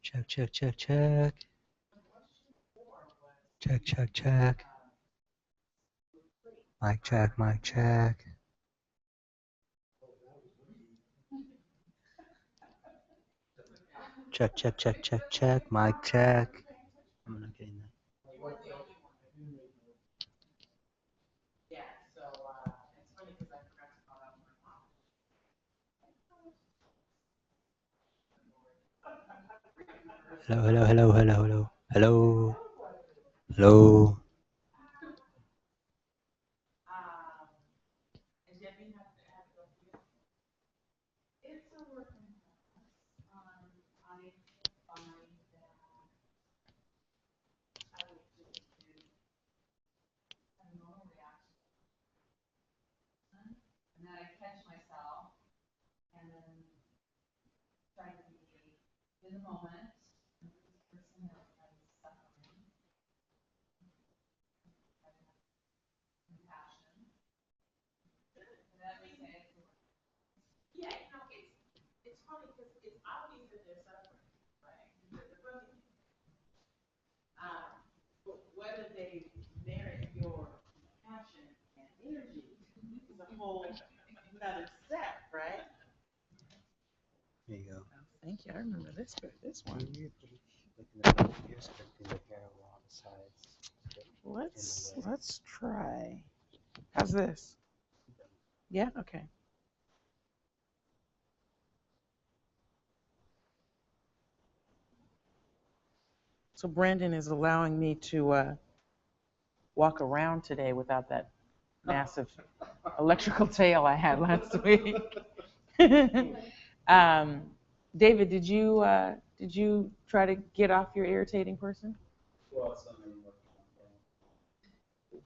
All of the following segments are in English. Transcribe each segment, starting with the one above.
Check, check, check, check. Check, check, check. Mic check, mic check. Check, check, check, check, check. Mic check. I'm not getting that. Hello, hello, hello, hello, hello. Hello. Hello. There you go. Thank you. I remember this one. Let's try. How's this? Yeah. Okay. So Brandon is allowing me to walk around today without that massive electrical tail I had last week. David, did you try to get off your irritating person? Well, it's something I'm working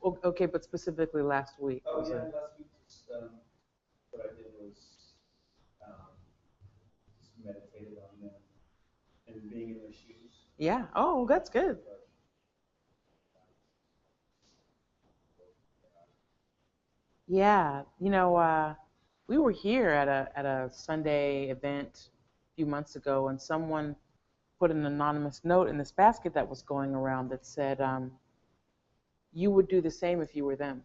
on. Okay, but specifically last week. Oh yeah, last week just what I did was just meditated on them and being in their shoes. Yeah. Oh, that's good. Yeah. We were here at a Sunday event a few months ago, and someone put an anonymous note in this basket that was going around that said, "You would do the same if you were them."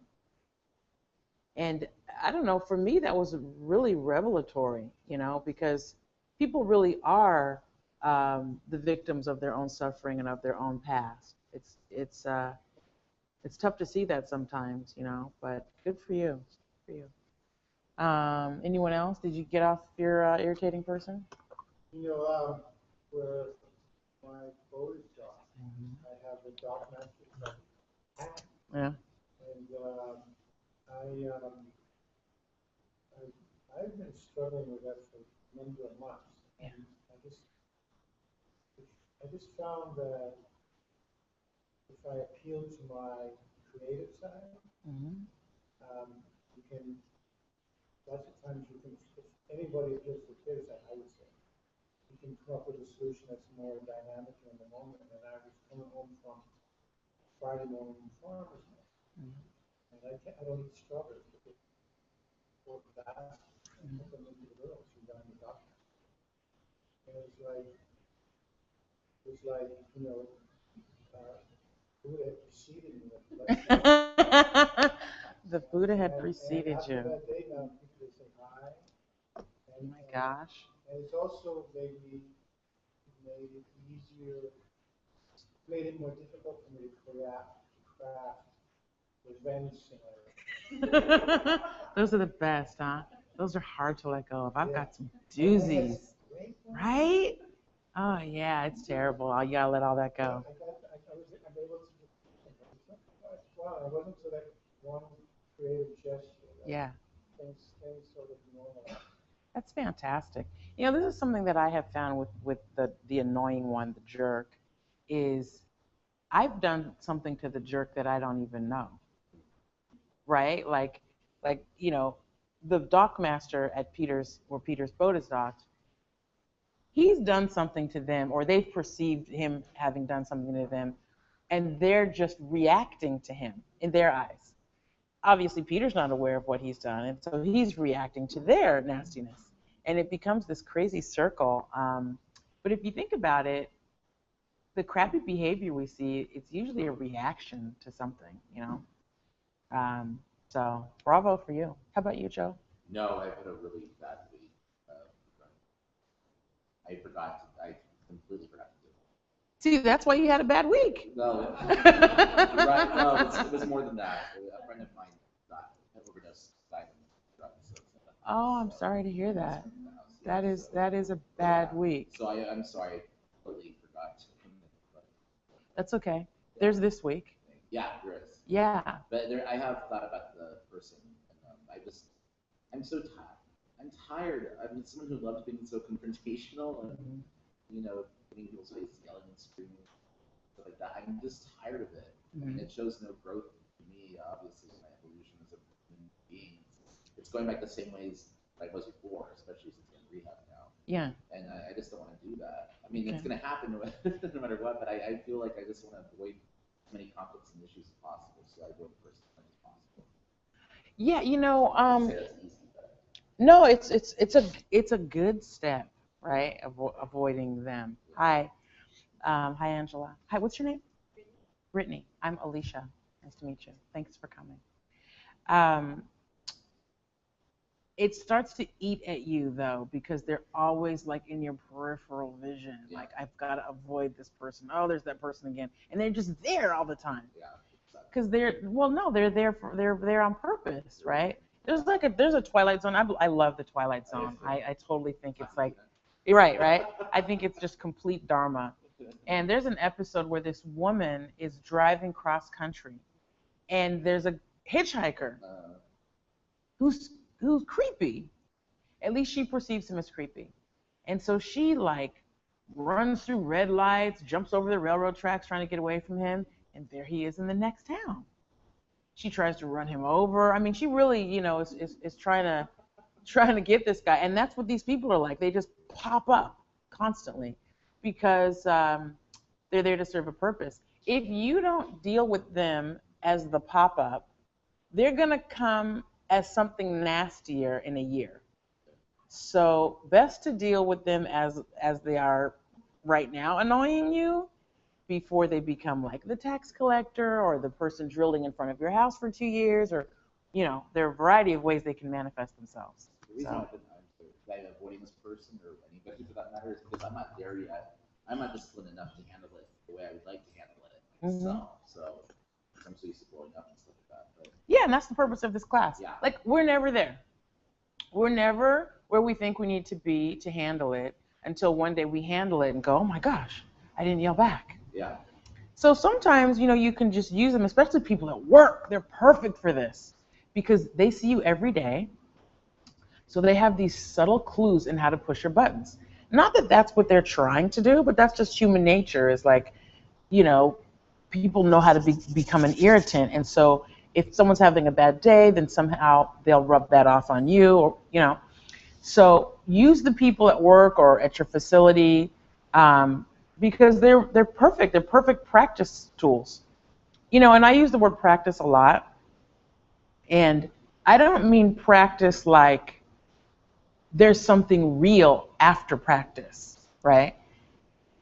And I don't know, for me, that was really revelatory, because people really are the victims of their own suffering and of their own past. It's tough to see that sometimes, but good for you. Good for you. Anyone else? Did you get off your irritating person? Where my boat is docked, I have the dock master. Yeah. And I've been struggling with that for a number of months. Yeah. And I just found that if I appeal to my creative side, you can, lots of times you can, if anybody appeals to the creative side, I would say, you can come up with a solution that's more dynamic in the moment. And I was coming home from Friday morning farmers market, and I don't eat strawberries, but they for that, and put them into the girls who got in the doctor. And it's like Buddha had preceded me. The Buddha had preceded and you. after that day, now people say hi. Oh my gosh. And it's also made it easier, made it more difficult for me to craft revenge scenarios. Those are the best, huh? Those are hard to let go of. I've got some doozies. Right? Oh, yeah, it's terrible. You gotta let all that go. I'm able to, wow, I wasn't to that one creative gesture. Yeah. Things sort of normal. That's fantastic. This is something that I have found with the annoying one, the jerk, is I've done something to the jerk that I don't even know. Right? Like the dock master at where Peter's boat is docked, he's done something to them, or they've perceived him having done something to them, and they're just reacting to him in their eyes. Obviously, Peter's not aware of what he's done, and so he's reacting to their nastiness. and it becomes this crazy circle. But if you think about it, the crappy behavior we see, it's usually a reaction to something, you know. So bravo for you. How about you, Joe? No, I've had a really bad week. I completely forgot to do it. See, that's why you had a bad week. No, right, no, it was more than that. A friend of mine overdosed, died from drugs. Oh, I'm sorry to hear that. That is a bad week. So I'm sorry, I completely forgot to. That's okay. There's this week. Yeah, there is. Yeah. But I have thought about the person, and I'm so tired. I'm tired. I'm someone who loves being so confrontational and, you know, getting people's faces, yelling and screaming, stuff like that. I'm just tired of it. I mean, it shows no growth to me, obviously, in my evolution as a human being. It's going back the same ways I was before, especially since I'm in rehab now. Yeah. And I just don't want to do that. I mean, it's going to happen no matter what, but I feel like I just want to avoid as many conflicts and issues as possible, so I avoid the person as much as possible. Yeah, you know, That's easy, but no, it's a good step, right? Avoiding them. Hi, hi Angela. Hi, what's your name? Brittany. I'm Alicia. Nice to meet you. Thanks for coming. It starts to eat at you though, because they're always like in your peripheral vision. Yeah. Like, I've got to avoid this person. Oh, there's that person again, and they're just there all the time. yeah. Because they're there on purpose, right? There's a Twilight Zone. I love the Twilight Zone. I totally think it's like, right. I think it's just complete Dharma. And there's an episode where this woman is driving cross country, and there's a hitchhiker who's creepy. At least she perceives him as creepy. And so she like runs through red lights, jumps over the railroad tracks trying to get away from him, and there he is in the next town. She tries to run him over. I mean, she really, you know, is trying to get this guy. And that's what these people are like. They just pop up constantly because they're there to serve a purpose. If you don't deal with them as the pop-up, they're going to come as something nastier in a year. So best to deal with them as they are right now, annoying you, before they become like the tax collector or the person drilling in front of your house for 2 years, or, you know, there are a variety of ways they can manifest themselves. The reason I'm avoiding this person or anybody for that matter is because I'm not there yet. I'm not disciplined enough to handle it the way I would like to handle it myself. So I'm so used to blowing up and stuff like that. But yeah, and that's the purpose of this class. Yeah. Like, we're never there. We're never where we think we need to be to handle it until one day we handle it and go, oh my gosh, I didn't yell back. yeah. So sometimes, you know, you can just use them, especially people at work. They're perfect for this because they see you every day. So they have these subtle clues in how to push your buttons. Not that that's what they're trying to do, but that's just human nature. Is like, you know, people know how to become an irritant. And so if someone's having a bad day, then somehow they'll rub that off on you, or, you know. So use the people at work or at your facility, because they're perfect. They're perfect practice tools. You know, and I use the word practice a lot. And I don't mean practice like there's something real after practice, right?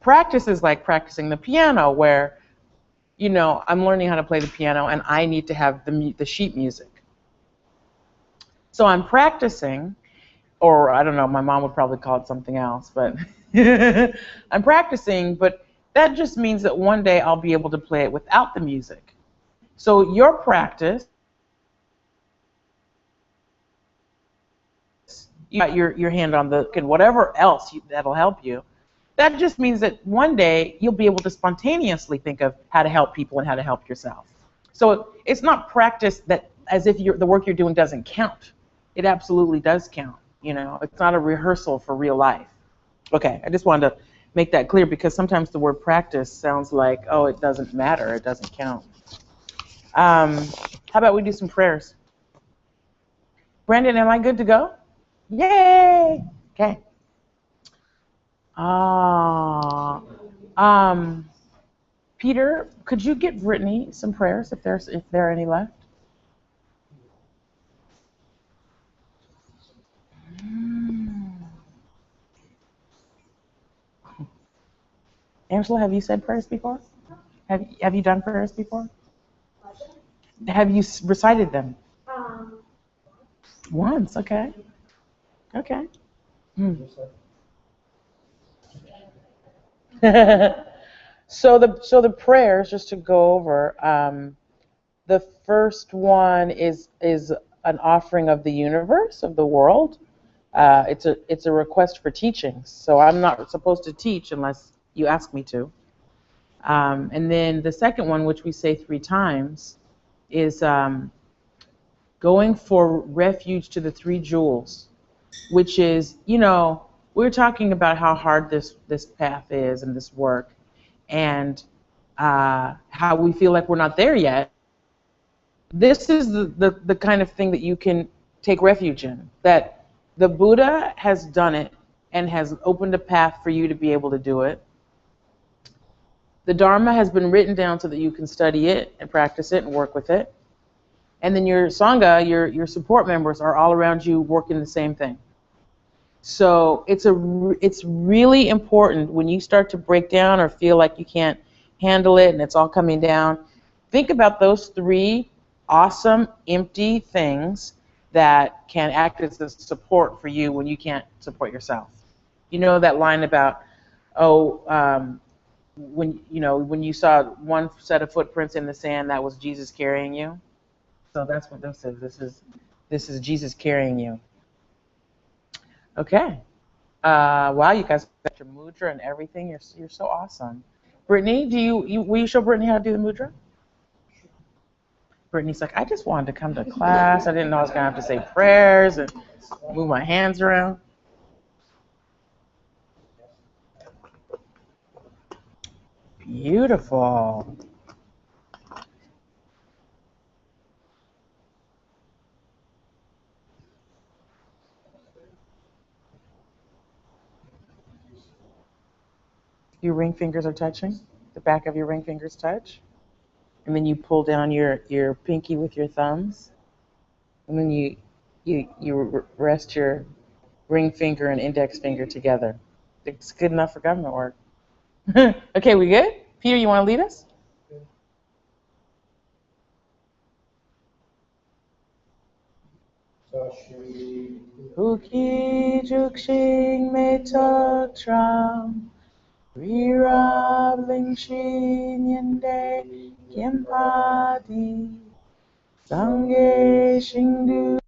Practice is like practicing the piano, where, you know, I'm learning how to play the piano and I need to have the sheet music. So I'm practicing, or I don't know, my mom would probably call it something else, but I'm practicing, but that just means that one day I'll be able to play it without the music. So your practice, you got your hand on the, and whatever else that'll help you, that just means that one day you'll be able to spontaneously think of how to help people and how to help yourself. So it's not practice that as if the work you're doing doesn't count. It absolutely does count. You know, it's not a rehearsal for real life. Okay, I just wanted to make that clear because sometimes the word practice sounds like, oh, it doesn't matter, it doesn't count. How about we do some prayers? Brandon, am I good to go? Yay! Okay. Peter, could you get Brittany some prayers if there are any left? Angela, have you said prayers before? Have you done prayers before? Have you recited them? Once, okay. Okay. Hmm. So the prayers, just to go over, the first one is an offering of the universe, of the world. It's a request for teachings. So I'm not supposed to teach unless you ask me to. And then the second one, which we say 3 times, is going for refuge to the 3 jewels, which is, we're talking about how hard this path is and this work, and how we feel like we're not there yet. This is the kind of thing that you can take refuge in, that the Buddha has done it and has opened a path for you to be able to do it. The Dharma has been written down so that you can study it and practice it and work with it. And then your Sangha, your support members are all around you working the same thing. So it's really important when you start to break down or feel like you can't handle it and it's all coming down, think about those 3 awesome, empty things that can act as a support for you when you can't support yourself. You know that line about, when you saw one set of footprints in the sand, that was Jesus carrying you. So that's what this is. This is Jesus carrying you. Okay. Wow, you guys got your mudra and everything. You're so awesome. Brittany, will you show Brittany how to do the mudra? Brittany's like, I just wanted to come to class. I didn't know I was gonna have to say prayers and move my hands around. Beautiful. Your ring fingers are touching. The back of your ring fingers touch. And then you pull down your pinky with your thumbs. And then you rest your ring finger and index finger together. It's good enough for government work. Okay, we good? Peter, you want to lead us? Uki jukshin me tuk tram, rirab ling shin yende kimpadi, sangye shingdu.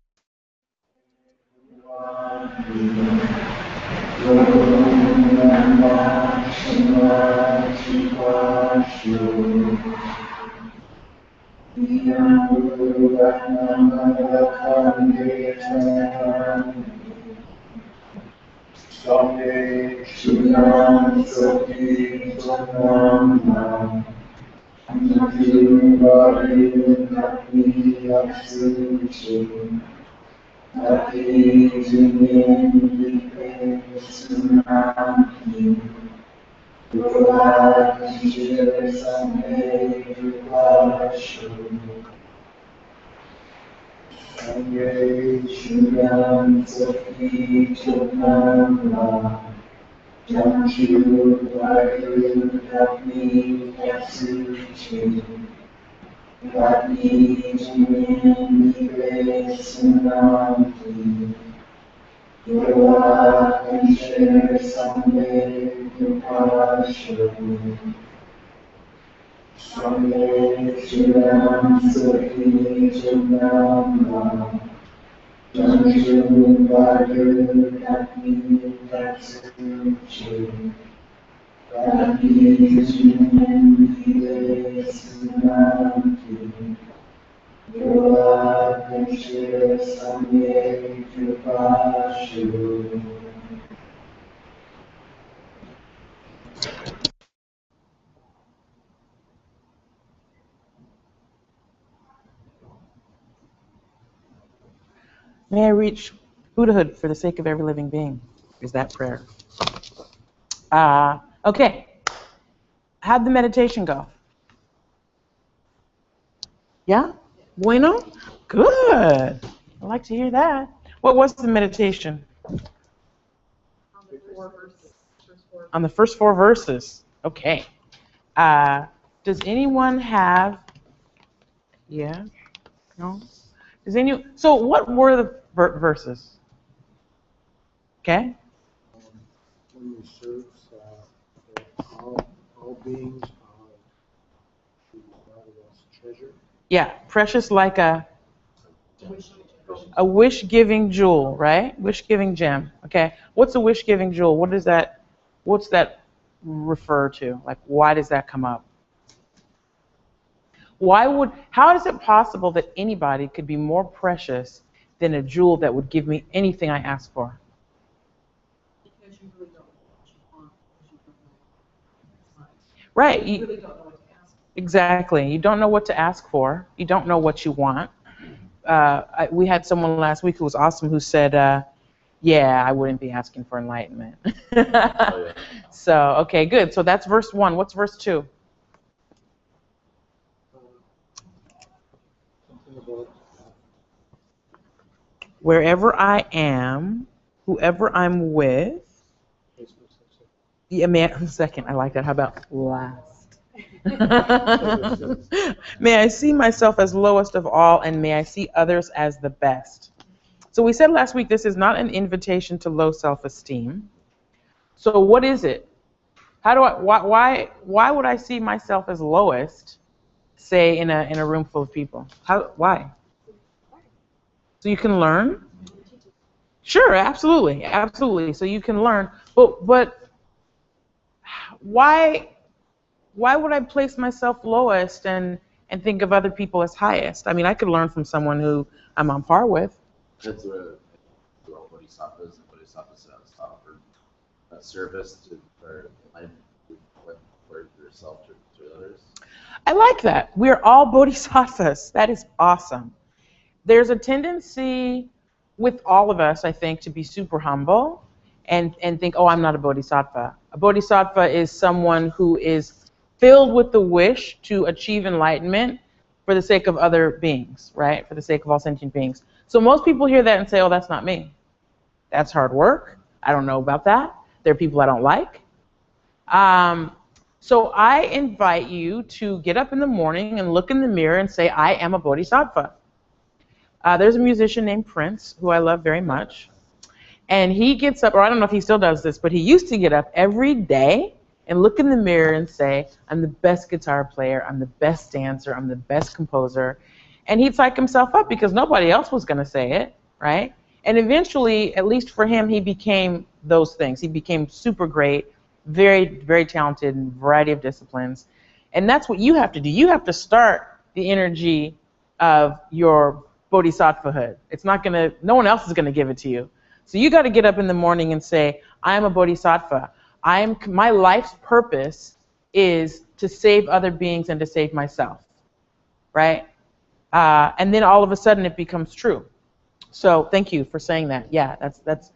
May I reach Buddhahood for the sake of every living being, is that prayer. Okay. How'd the meditation go? Yeah? Bueno? Good. I like to hear that. What was the meditation? On the first four verses. Okay. Does anyone have? Yeah. No. Does any? So what were the verses? Okay. When we serve, that all beings are regarded as treasure. Yeah. Precious like a wish-giving jewel, right? Wish-giving gem. Okay. What's a wish-giving jewel? What is that? What's that refer to? Like, why does that come up? How is it possible that anybody could be more precious than a jewel that would give me anything I ask for? Because you really don't know what you want, because you don't know what you want. Right. You really don't know what to ask for. Exactly. You don't know what to ask for. You don't know what you want. We had someone last week who was awesome who said, yeah, I wouldn't be asking for enlightenment. Oh, yeah. So, okay, good. So that's verse 1. What's verse 2? Something about Wherever I am, whoever I'm with. Yeah, man, second. I like that. How about last? May I see myself as lowest of all, and may I see others as the best. So we said last week this is not an invitation to low self-esteem. So what is it? Why would I see myself as lowest, say in a room full of people? Why? So you can learn? Sure, absolutely. So you can learn, but why would I place myself lowest and think of other people as highest? I mean, I could learn from someone who I'm on par with. That's where bodhisattvas and bodhisattvas offer a service for yourself to others. I like that. We're all bodhisattvas. That is awesome. There's a tendency with all of us, I think, to be super humble and think, oh, I'm not a bodhisattva. A bodhisattva is someone who is filled with the wish to achieve enlightenment for the sake of other beings, right? For the sake of all sentient beings. So most people hear that and say, oh, that's not me. That's hard work. I don't know about that. There are people I don't like. So I invite you to get up in the morning and look in the mirror and say, I am a bodhisattva. There's a musician named Prince, who I love very much. And he gets up, or I don't know if he still does this, but he used to get up every day and look in the mirror and say, I'm the best guitar player, I'm the best dancer, I'm the best composer. And he'd psych himself up because nobody else was going to say it, right? And eventually, at least for him, he became those things. He became super great, very, very talented in a variety of disciplines. And that's what you have to do. You have to start the energy of your bodhisattvahood. No one else is going to give it to you. So you got to get up in the morning and say, I am a bodhisattva. My life's purpose is to save other beings and to save myself, right? And then all of a sudden it becomes true. So thank you for saying that. Yeah, that's.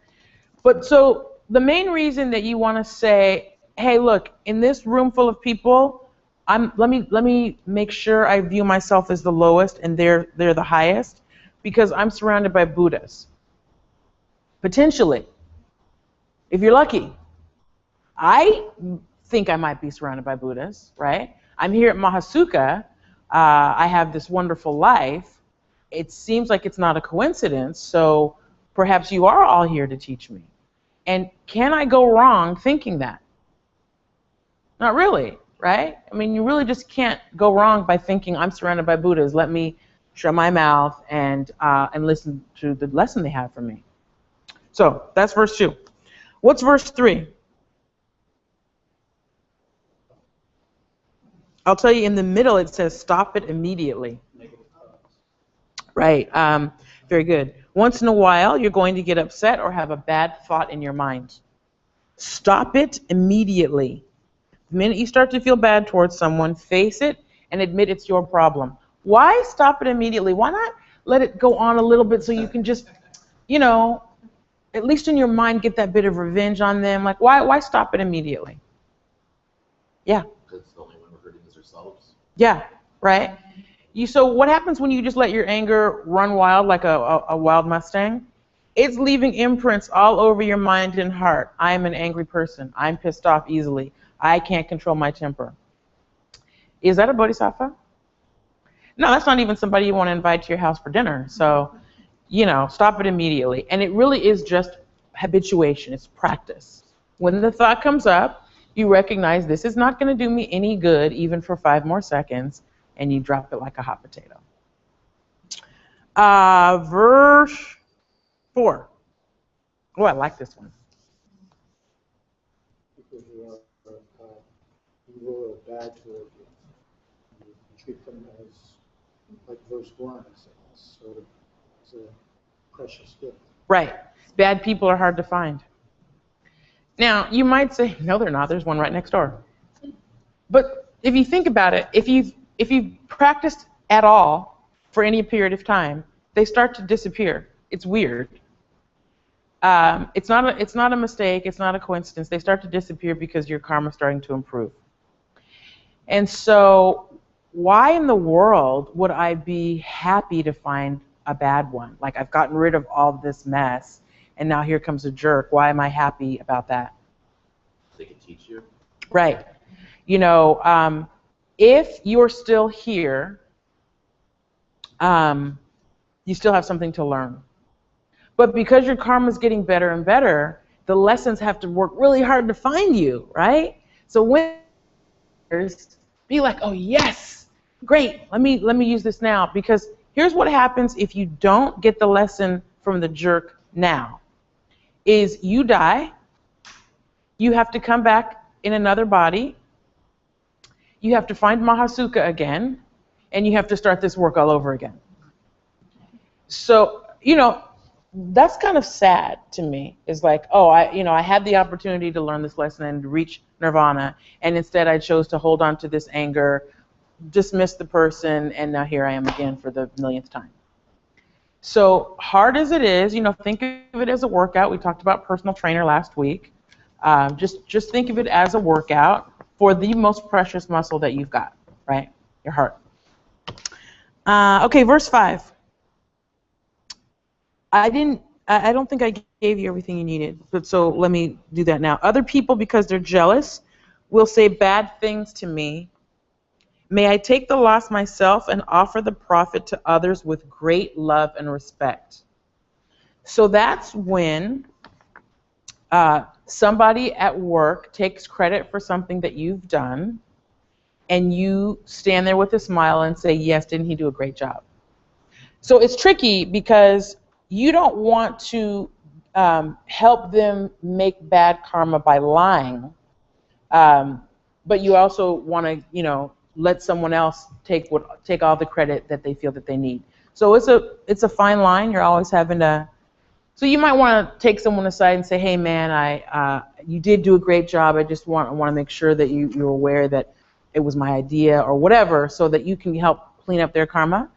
But so the main reason that you want to say, hey, look, in this room full of people, let me make sure I view myself as the lowest and they're the highest, because I'm surrounded by Buddhas. Potentially, if you're lucky. I think I might be surrounded by Buddhas, right? I'm here at Mahasukha. I have this wonderful life. It seems like it's not a coincidence, so perhaps you are all here to teach me. And can I go wrong thinking that? Not really, right? I mean, you really just can't go wrong by thinking I'm surrounded by Buddhas. Let me shut my mouth and listen to the lesson they have for me. So that's verse 2. What's verse 3? I'll tell you, in the middle it says, stop it immediately. Right, very good. Once in a while, you're going to get upset or have a bad thought in your mind. Stop it immediately. The minute you start to feel bad towards someone, face it and admit it's your problem. Why stop it immediately? Why not let it go on a little bit so you can just, at least in your mind, get that bit of revenge on them? Like, why stop it immediately? Yeah. Because the only one we're hurting is ourselves. Yeah, right? So what happens when you just let your anger run wild like a wild Mustang? It's leaving imprints all over your mind and heart. I am an angry person. I'm pissed off easily. I can't control my temper. Is that a bodhisattva? No, that's not even somebody you want to invite to your house for dinner. So, stop it immediately. And it really is just habituation. It's practice. When the thought comes up, you recognize this is not going to do me any good, even for 5 more seconds, and you drop it like a hot potato. Verse 4. Oh, I like this one. People who are evil or bad toward you, you treat them as, like verse 1, it's sort of it's a precious gift. Right. Bad people are hard to find. Now, you might say, no, they're not. There's one right next door. But if you think about it, if you've practiced at all for any period of time, they start to disappear. It's weird. It's not a mistake. It's not a coincidence. They start to disappear because your karma is starting to improve. And so, why in the world would I be happy to find a bad one? Like, I've gotten rid of all this mess, and now here comes a jerk. Why am I happy about that? They can teach you. Right. If you're still here, you still have something to learn. But because your karma is getting better and better, the lessons have to work really hard to find you, right? So when be like, oh yes, great, let me use this now. Because here's what happens if you don't get the lesson from the jerk now. Is you die, you have to come back in another body, you have to find Mahasukha again, and you have to start this work all over again. So, that's kind of sad to me. It's like, oh, I had the opportunity to learn this lesson and reach nirvana, and instead I chose to hold on to this anger, dismiss the person, and now here I am again for the millionth time. So hard as it is, think of it as a workout. We talked about personal trainer last week. Just think of it as a workout for the most precious muscle that you've got, right? Your heart. Okay, verse 5. I don't think I gave you everything you needed, but so let me do that now. Other people, because they're jealous, will say bad things to me. May I take the loss myself and offer the profit to others with great love and respect. So that's when somebody at work takes credit for something that you've done, and you stand there with a smile and say, yes, didn't he do a great job? So it's tricky because you don't want to help them make bad karma by lying, but you also want to, let someone else take all the credit that they feel that they need. So it's a fine line. You're always having to. So you might want to take someone aside and say, hey man, you did do a great job. I just want to make sure that you're aware that it was my idea or whatever, so that you can help clean up their karma.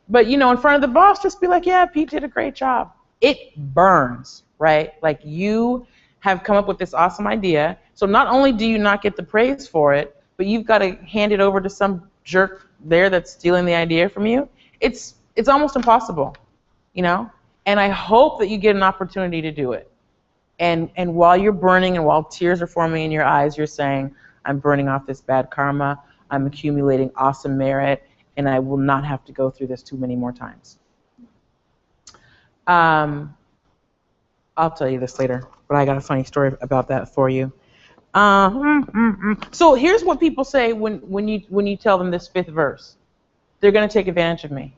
But in front of the boss, just be like, yeah, Pete did a great job. It burns, right? Like, you have come up with this awesome idea. So not only do you not get the praise for it, but you've got to hand it over to some jerk there that's stealing the idea from you. It's almost impossible, And I hope that you get an opportunity to do it. And while you're burning and while tears are forming in your eyes, you're saying, I'm burning off this bad karma. I'm accumulating awesome merit, and I will not have to go through this too many more times. I'll tell you this later, but I got a funny story about that for you. So here's what people say when you tell them this 5th verse. They're going to take advantage of me.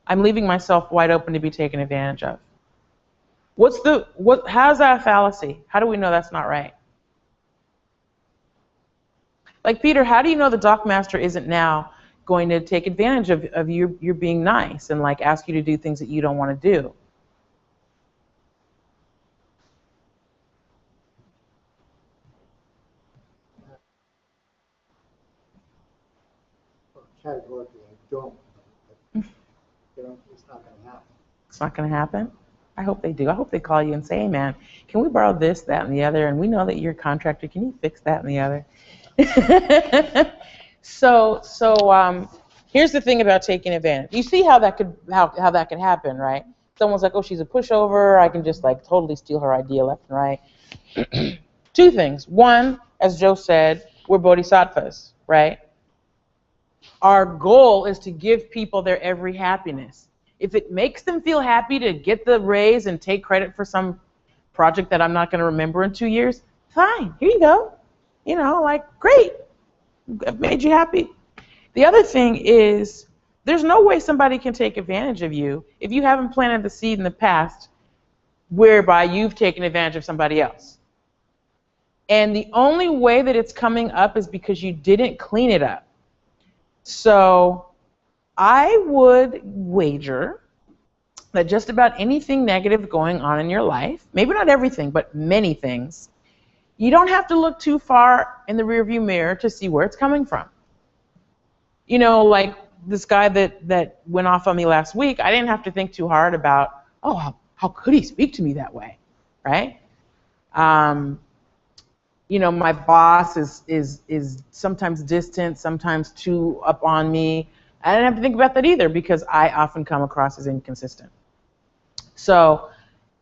I'm leaving myself wide open to be taken advantage of. How's that a fallacy? How do we know that's not right? Like, Peter, how do you know the dock master isn't now going to take advantage of you being nice and like ask you to do things that you don't want to do? Categorically, I don't. It's not going to happen. It's not going to happen? I hope they do. I hope they call you and say, hey, man, can we borrow this, that, and the other? And we know that you're a contractor. Can you fix that and the other? So here's the thing about taking advantage. You see how that could happen, right? Someone's like, oh, she's a pushover. I can just like totally steal her idea left and right. 2 things. 1, as Joe said, we're bodhisattvas, right? Our goal is to give people their every happiness. If it makes them feel happy to get the raise and take credit for some project that I'm not going to remember in 2 years, fine, here you go. You know, like, great, I've made you happy. The other thing is, there's no way somebody can take advantage of you if you haven't planted the seed in the past whereby you've taken advantage of somebody else. And the only way that it's coming up is because you didn't clean it up. So I would wager that just about anything negative going on in your life, maybe not everything, but many things, you don't have to look too far in the rearview mirror to see where it's coming from. You know, like this guy that went off on me last week, I didn't have to think too hard about, oh, how could he speak to me that way, right? You know, my boss is sometimes distant, sometimes too up on me. I didn't have to think about that either because I often come across as inconsistent. So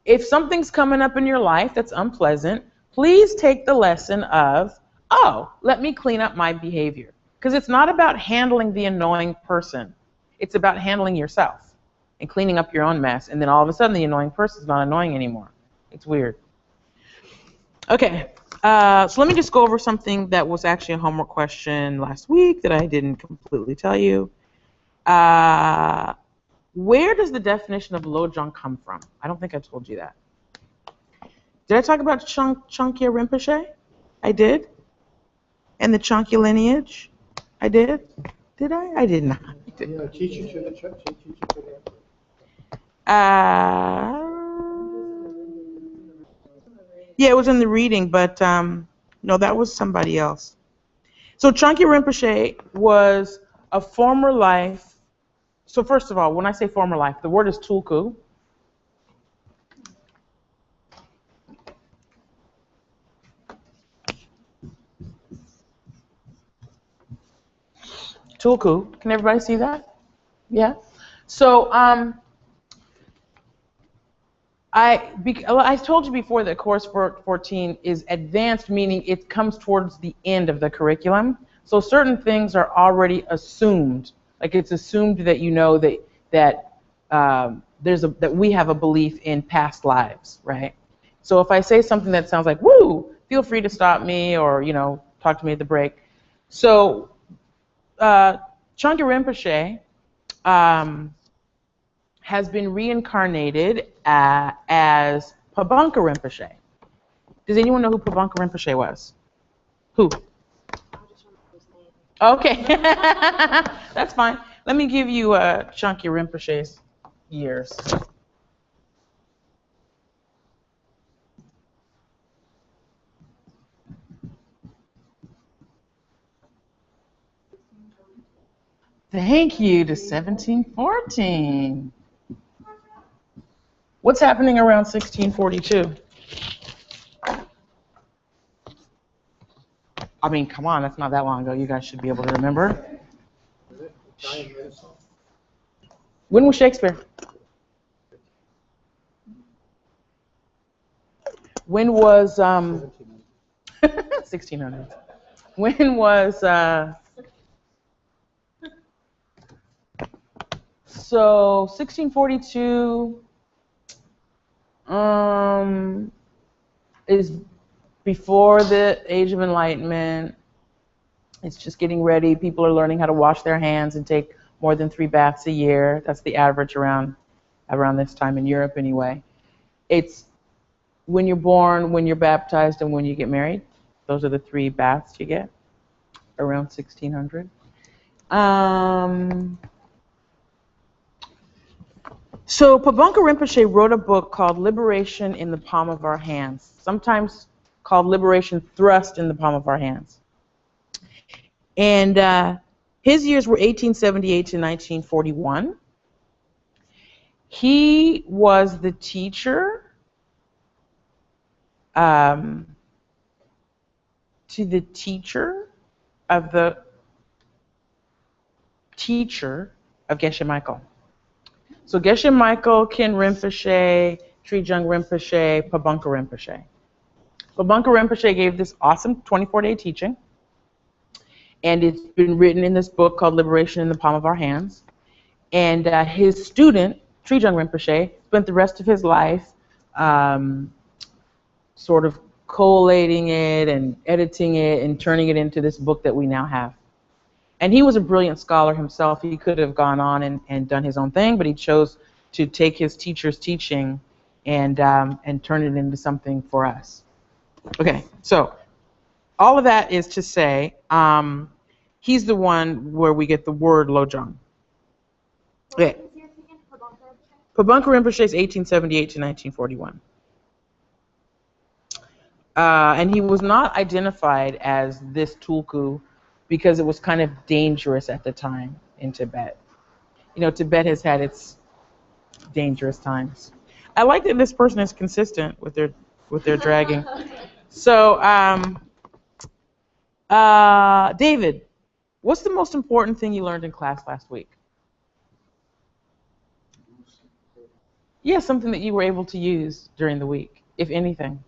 if something's coming up in your life that's unpleasant, please take the lesson of, oh, let me clean up my behavior. Because it's not about handling the annoying person. It's about handling yourself and cleaning up your own mess. And then all of a sudden the annoying person is not annoying anymore. It's weird. Okay, so let me just go over something that was actually a homework question last week that I didn't completely tell you. Where does the definition of Lo-Jong come from? I don't think I told you that. Did I talk about Chökyi Rinpoche? I did. And the Chökyi lineage? I did. Did I? I did not. Teacher to the church, teacher to the yeah, it was in the reading, but no, that was somebody else. So Chökyi Rinpoche was a former life. So first of all, when I say former life, the word is tulku. Tulku. Can everybody see that? Yeah. So I told you before that course 14 is advanced, meaning it comes towards the end of the curriculum. So certain things are already assumed. Like it's assumed that you know that we have a belief in past lives, right? So if I say something that sounds like woo, feel free to stop me or talk to me at the break. So Chökyi Rinpoche has been reincarnated as Pabonka Rinpoche. Does anyone know who Pabonka Rinpoche was? Who? Okay, that's fine. Let me give you Chökyi Rinpoche's years. Thank you to 1714. What's happening around 1642? I mean, come on, that's not that long ago. You guys should be able to remember. When was Shakespeare? When was 1600? When was so 1642 is before the Age of Enlightenment. It's just getting ready. People are learning how to wash their hands and take more than 3 baths a year. That's the average around this time in Europe anyway. It's when you're born, when you're baptized, and when you get married. Those are the 3 baths you get around 1600. So Pabonka Rinpoche wrote a book called Liberation in the Palm of Our Hands, sometimes called Liberation Thrust in the Palm of Our Hands. And his years were 1878 to 1941. He was the teacher to the teacher of Geshe Michael. So Geshe Michael, Kin Rinpoche, Trijung Rinpoche, Pabonka Rinpoche. Lobunka Rinpoche gave this awesome 24-day teaching, and it's been written in this book called Liberation in the Palm of Our Hands. And his student, Trijung Rinpoche, spent the rest of his life sort of collating it and editing it and turning it into this book that we now have. And he was a brilliant scholar himself. He could have gone on and done his own thing, but he chose to take his teacher's teaching and turn it into something for us. Okay, so all of that is to say, he's the one where we get the word Lojong. Okay. Pabunka Rinpoche is 1878 to 1941. And he was not identified as this tulku because it was kind of dangerous at the time in Tibet. You know, Tibet has had its dangerous times. I like that this person is consistent with their dragging. So, David, what's the most important thing you learned in class last week? Yeah, something that you were able to use during the week, if anything.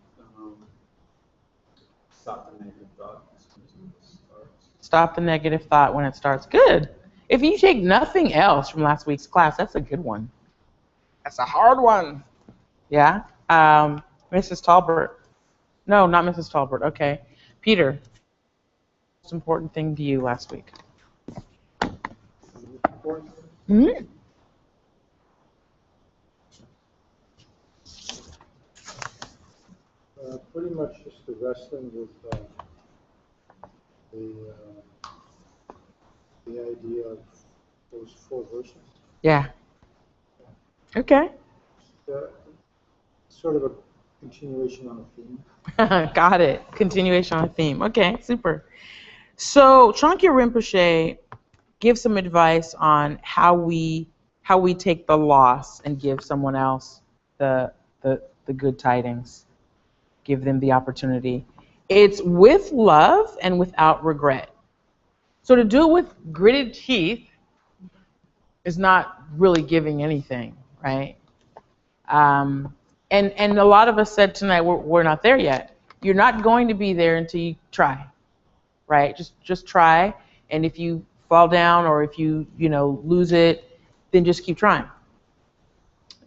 Stop the negative thought as soon as it starts. Stop the negative thought when it starts. Good. If you take nothing else from last week's class, that's a good one. That's a hard one. Yeah? Mrs. Tolbert. No, not Mrs. Tolbert. Okay. Peter, most important thing to you last week? Mm-hmm. Pretty much just the wrestling with the idea of those 4 verses. Yeah. Okay. Sort of a continuation on a theme. Got it. Continuation on a theme. Okay, super. So Chankya Rinpoche gives some advice on how we take the loss and give someone else the good tidings. Give them the opportunity. It's with love and without regret. So to do it with gritted teeth is not really giving anything, right? And a lot of us said tonight we're not there yet. You're not going to be there until you try, right? Just try, and if you fall down or if you lose it, then just keep trying.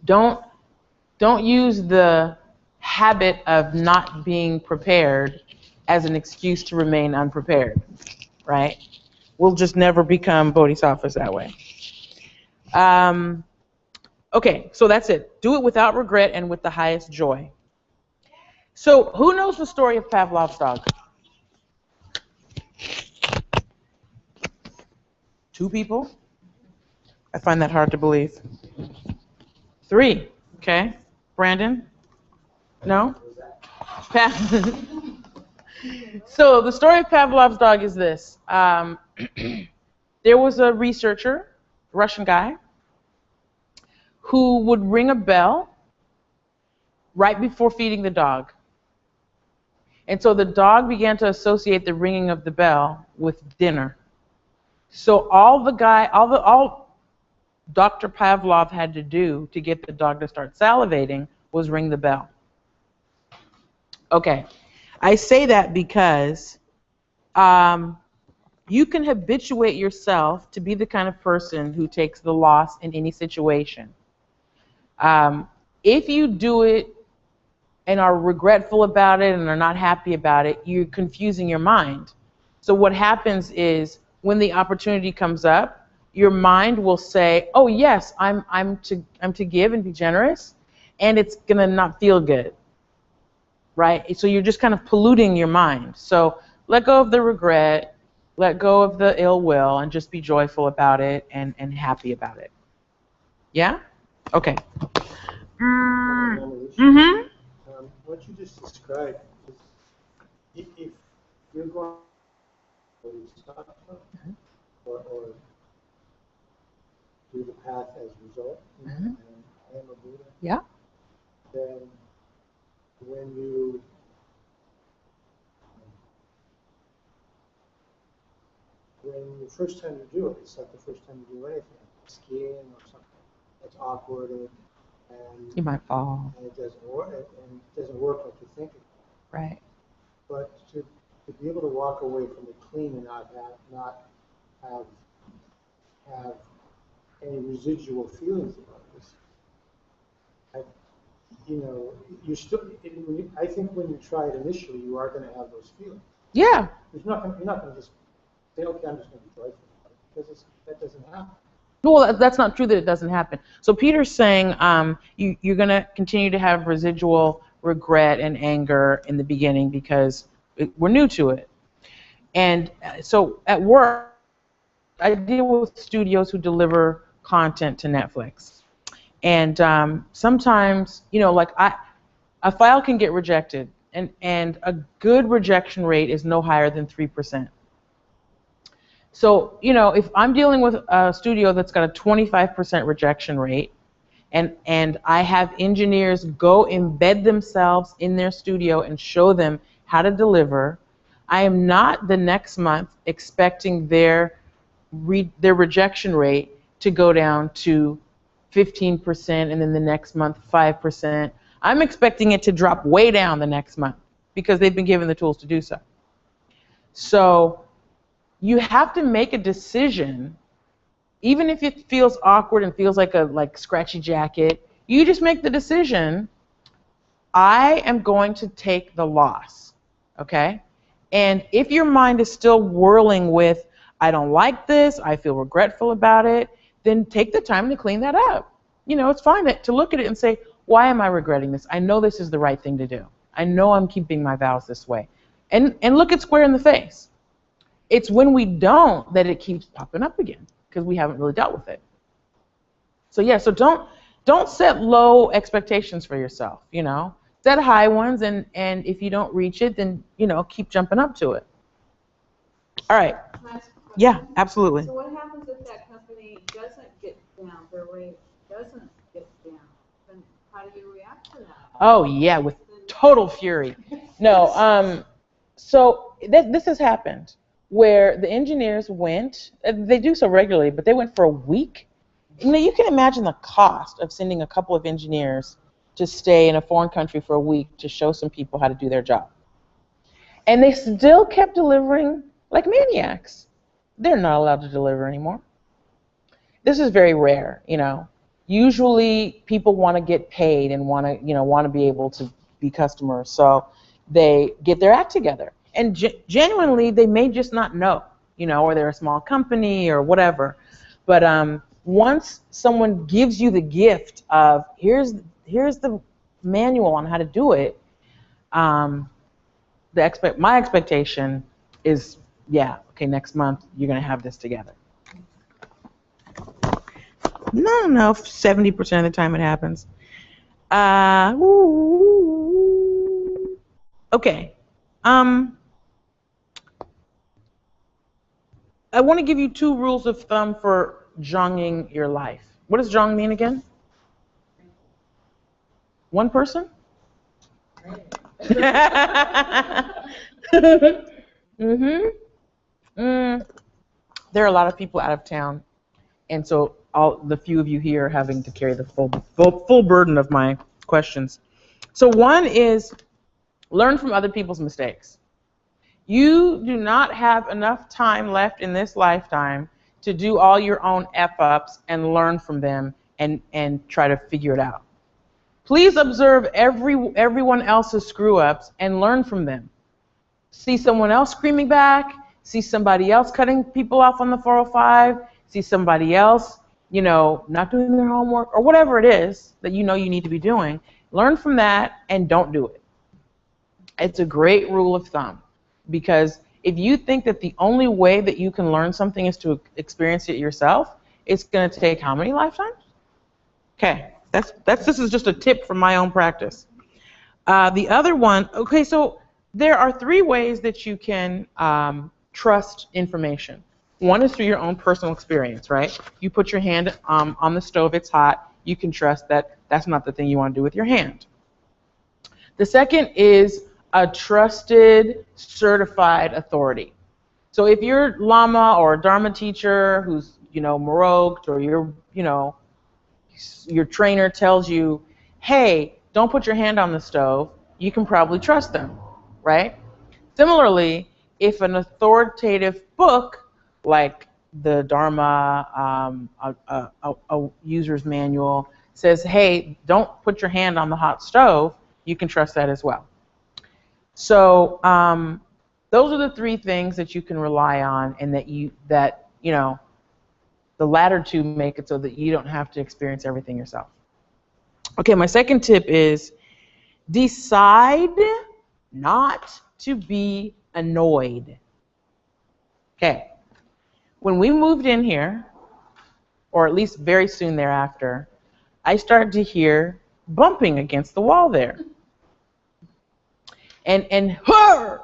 Don't use the habit of not being prepared as an excuse to remain unprepared, right? We'll just never become bodhisattvas that way. Okay, so that's it. Do it without regret and with the highest joy. So who knows the story of Pavlov's dog? 2 people? I find that hard to believe. 3, okay. Brandon? No? So the story of Pavlov's dog is this. There was a researcher, a Russian guy, who would ring a bell right before feeding the dog. And so the dog began to associate the ringing of the bell with dinner. So all Dr. Pavlov had to do to get the dog to start salivating was ring the bell. Okay, I say that because you can habituate yourself to be the kind of person who takes the loss in any situation. If you do it and are regretful about it and are not happy about it, you're confusing your mind. So what happens is when the opportunity comes up, your mind will say, "Oh yes, I'm to give and be generous," and it's gonna not feel good, right? So you're just kind of polluting your mind. So let go of the regret, let go of the ill will, and just be joyful about it and happy about it. Yeah? Okay. Mm-hmm. What you just described, if you're going or do the path as a result, and I am a Buddha, Yeah. then when the first time you do it, it's like the first time you do anything, skiing or something. It's awkward and You might fall. and it doesn't work, and it doesn't work like you think it. Right. but to be able to walk away from it clean and not have any residual feelings about this. You're still. I think when you try it initially, you are going to have those feelings. Yeah. You're not going to just say, okay, I'm just going to be joyful about it, because that doesn't happen. Well, that's not true that it doesn't happen. So Peter's saying you're going to continue to have residual regret and anger in the beginning because we're new to it. And so at work, I deal with studios who deliver content to Netflix. And sometimes, like a file can get rejected, and a good rejection rate is no higher than 3%. So, if I'm dealing with a studio that's got a 25% rejection rate, and I have engineers go embed themselves in their studio and show them how to deliver, I am not the next month expecting their rejection rate to go down to 15%, and then the next month 5%. I'm expecting it to drop way down the next month because they've been given the tools to do so. So you have to make a decision, even if it feels awkward and feels like a scratchy jacket. You just make the decision, I am going to take the loss, okay? And if your mind is still whirling with, I don't like this, I feel regretful about it, then take the time to clean that up. It's fine to look at it and say, why am I regretting this? I know this is the right thing to do. I know I'm keeping my vows this way. And look it square in the face. It's when we don't that it keeps popping up again because we haven't really dealt with it. So yeah, so don't set low expectations for yourself, Set high ones, and if you don't reach it, then, keep jumping up to it. All right. Yeah, absolutely. So what happens if that company doesn't get down, their rate doesn't get down? Then how do you react to that? Oh yeah, with total fury. No, so this has happened where the engineers went, they do so regularly, but they went for a week. You can imagine the cost of sending a couple of engineers to stay in a foreign country for a week to show some people how to do their job. And they still kept delivering like maniacs. They're not allowed to deliver anymore. This is very rare, Usually people want to get paid and want to be able to be customers, so they get their act together. And genuinely, they may just not know, or they're a small company or whatever. But once someone gives you the gift of here's the manual on how to do it, my expectation is, yeah, okay, next month you're going to have this together. No, 70% of the time it happens. Okay. I want to give you 2 rules of thumb for zhonging your life. What does zhong mean again? One person? There are a lot of people out of town, and so the few of you here are having to carry the full burden of my questions. So one is learn from other people's mistakes. You do not have enough time left in this lifetime to do all your own F-ups and learn from them and try to figure it out. Please observe everyone else's screw-ups and learn from them. See someone else screaming back, see somebody else cutting people off on the 405, see somebody else, not doing their homework, or whatever it is that you need to be doing. Learn from that and don't do it. It's a great rule of thumb, because if you think that the only way that you can learn something is to experience it yourself, it's going to take how many lifetimes? Okay, this is just a tip from my own practice. The other one, okay, so there are 3 ways that you can trust information. One is through your own personal experience, right? You put your hand on the stove, it's hot, you can trust that that's not the thing you want to do with your hand. The second is a trusted, certified authority. So if you're Lama or a Dharma teacher who's, Marut, or your trainer tells you, hey, don't put your hand on the stove, you can probably trust them, right? Similarly, if an authoritative book like the Dharma, a user's manual, says, hey, don't put your hand on the hot stove, you can trust that as well. So those are the three things that you can rely on, and that you know, the latter two make it so that you don't have to experience everything yourself. Okay, my second tip is decide not to be annoyed. Okay, when we moved in here, or at least very soon thereafter, I started to hear bumping against the wall there. And her,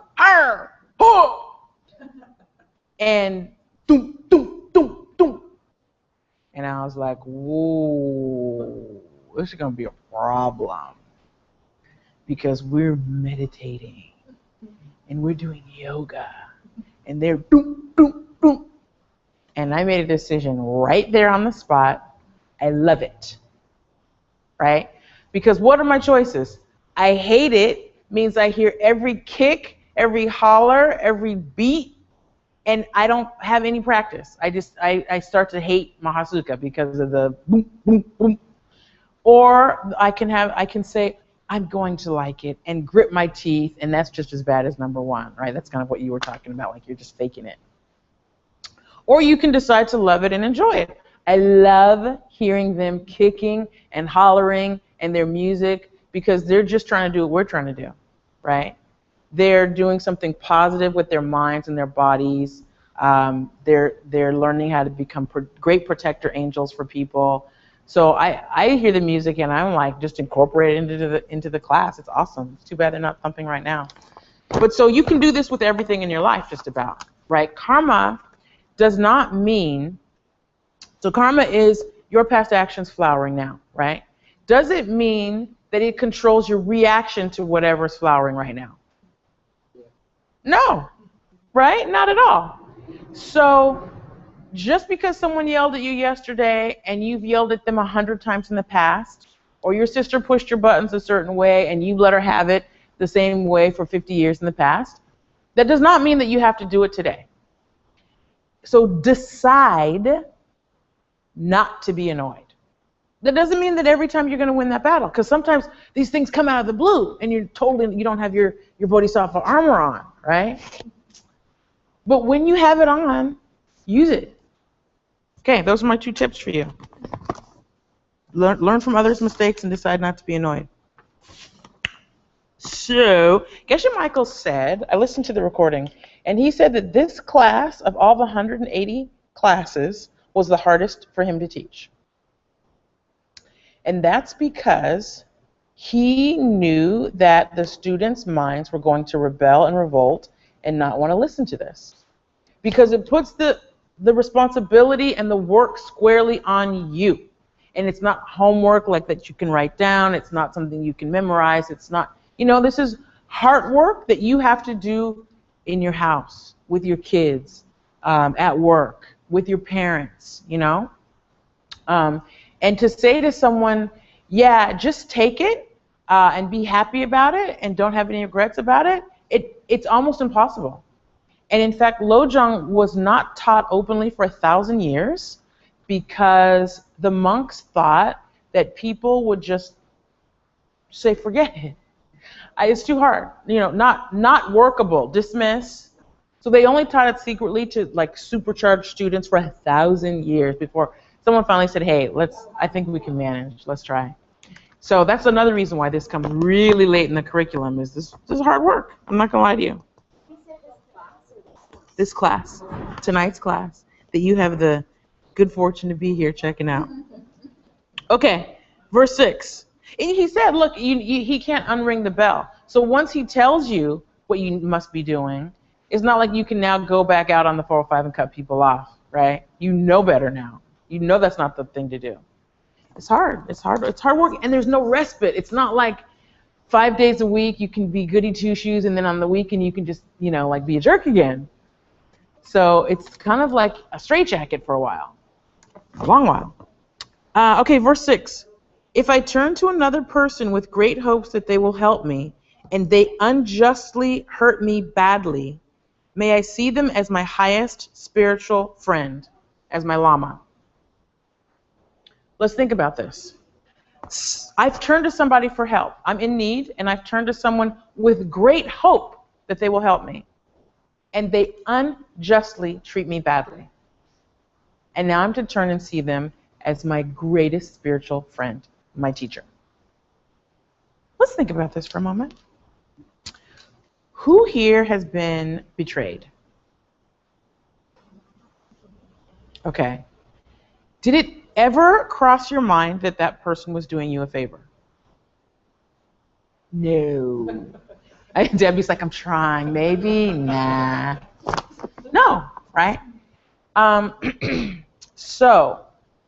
and doom, doom, doom, doom. And I was like, whoa, this is gonna be a problem, because we're meditating and we're doing yoga, and they're doom, doom, doom. And I made a decision right there on the spot. I love it, right? Because what are my choices? I hate it means I hear every kick, every holler, every beat, and I don't have any practice. I start to hate Mahasukha because of the boom, boom, boom. Or I can say, I'm going to like it, and grit my teeth, and that's just as bad as number one, right? That's kind of what you were talking about, like you're just faking it. Or you can decide to love it and enjoy it. I love hearing them kicking and hollering and their music, because they're just trying to do what we're trying to do, right? They're doing something positive with their minds and their bodies. They're learning how to become great protector angels for people. So I hear the music and I'm like just incorporated into the class. It's awesome. It's too bad they're not thumping right now. But so you can do this with everything in your life, just about, right? Karma does not mean, so karma is your past actions flowering now, right? Does it mean that it controls your reaction to whatever's flowering right now? No, right? Not at all. So just because someone yelled at you yesterday and you've yelled at them 100 times in the past, or your sister pushed your buttons a certain way and you let her have it the same way for 50 years in the past, that does not mean that you have to do it today. So decide not to be annoyed. That doesn't mean that every time you're going to win that battle, because sometimes these things come out of the blue and you don't have your bodhisattva armor on, right? But when you have it on, use it. Okay, those are my 2 tips for you. Learn from others' mistakes and decide not to be annoyed. So, Geshe Michael said, I listened to the recording, and he said that this class, of all the 180 classes, was the hardest for him to teach. And that's because he knew that the students' minds were going to rebel and revolt and not want to listen to this. Because it puts the responsibility and the work squarely on you. And it's not homework like that you can write down. It's not something you can memorize. It's not, this is heart work that you have to do in your house, with your kids, at work, with your parents, And to say to someone, yeah, just take it and be happy about it and don't have any regrets about it, it's almost impossible. And in fact, Lojong was not taught openly for 1,000 years because the monks thought that people would just say, forget it. It's too hard, not workable, dismiss. So they only taught it secretly to like supercharged students for 1,000 years before someone finally said, hey, I think we can manage, let's try. So that's another reason why this comes really late in the curriculum, is this is hard work. I'm not gonna lie to you. This class, tonight's class, that you have the good fortune to be here checking out. Okay, verse 6. And he said, look, he can't unring the bell. So once he tells you what you must be doing, it's not like you can now go back out on the 405 and cut people off, right? You know better now. You know that's not the thing to do. It's hard. It's hard work, and there's no respite. It's not like 5 days a week you can be goody two-shoes, and then on the weekend you can just, like be a jerk again. So it's kind of like a straitjacket for a while, a long while. Okay, verse 6. If I turn to another person with great hopes that they will help me, and they unjustly hurt me badly, may I see them as my highest spiritual friend, as my Lama. Let's think about this. I've turned to somebody for help. I'm in need, and I've turned to someone with great hope that they will help me. And they unjustly treat me badly. And now I'm to turn and see them as my greatest spiritual friend, my teacher. Let's think about this for a moment. Who here has been betrayed? Okay. Did it ever cross your mind that that person was doing you a favor? No. Debbie's like, I'm trying, maybe, nah. No, right? So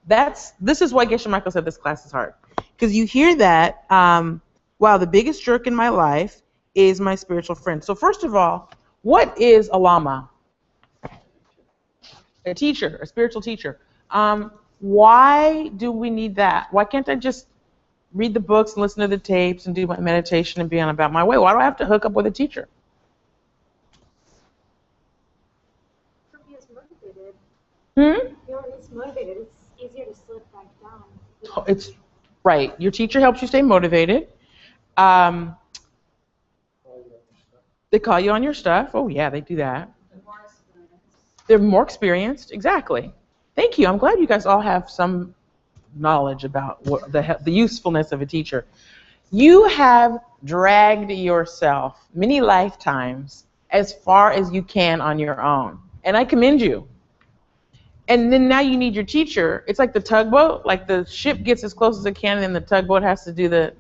this is why Geshe Michael said this class is hard. Because you hear that, wow, the biggest jerk in my life is my spiritual friend. So first of all, what is a Lama? A teacher, a spiritual teacher. Why do we need that? Why can't I just read the books and listen to the tapes and do my meditation and be on about my way? Why do I have to hook up with a teacher? Somebody is motivated. Hmm? You're always motivated. It's easier to slip back down. It's right. Your teacher helps you stay motivated. They call you on your stuff. Oh yeah, they do that. They're more experienced. Exactly. Thank you. I'm glad you guys all have some knowledge about what the usefulness of a teacher. You have dragged yourself many lifetimes as far as you can on your own, and I commend you. And then now you need your teacher. It's like the tugboat. Like the ship gets as close as it can, and then the tugboat has to do the.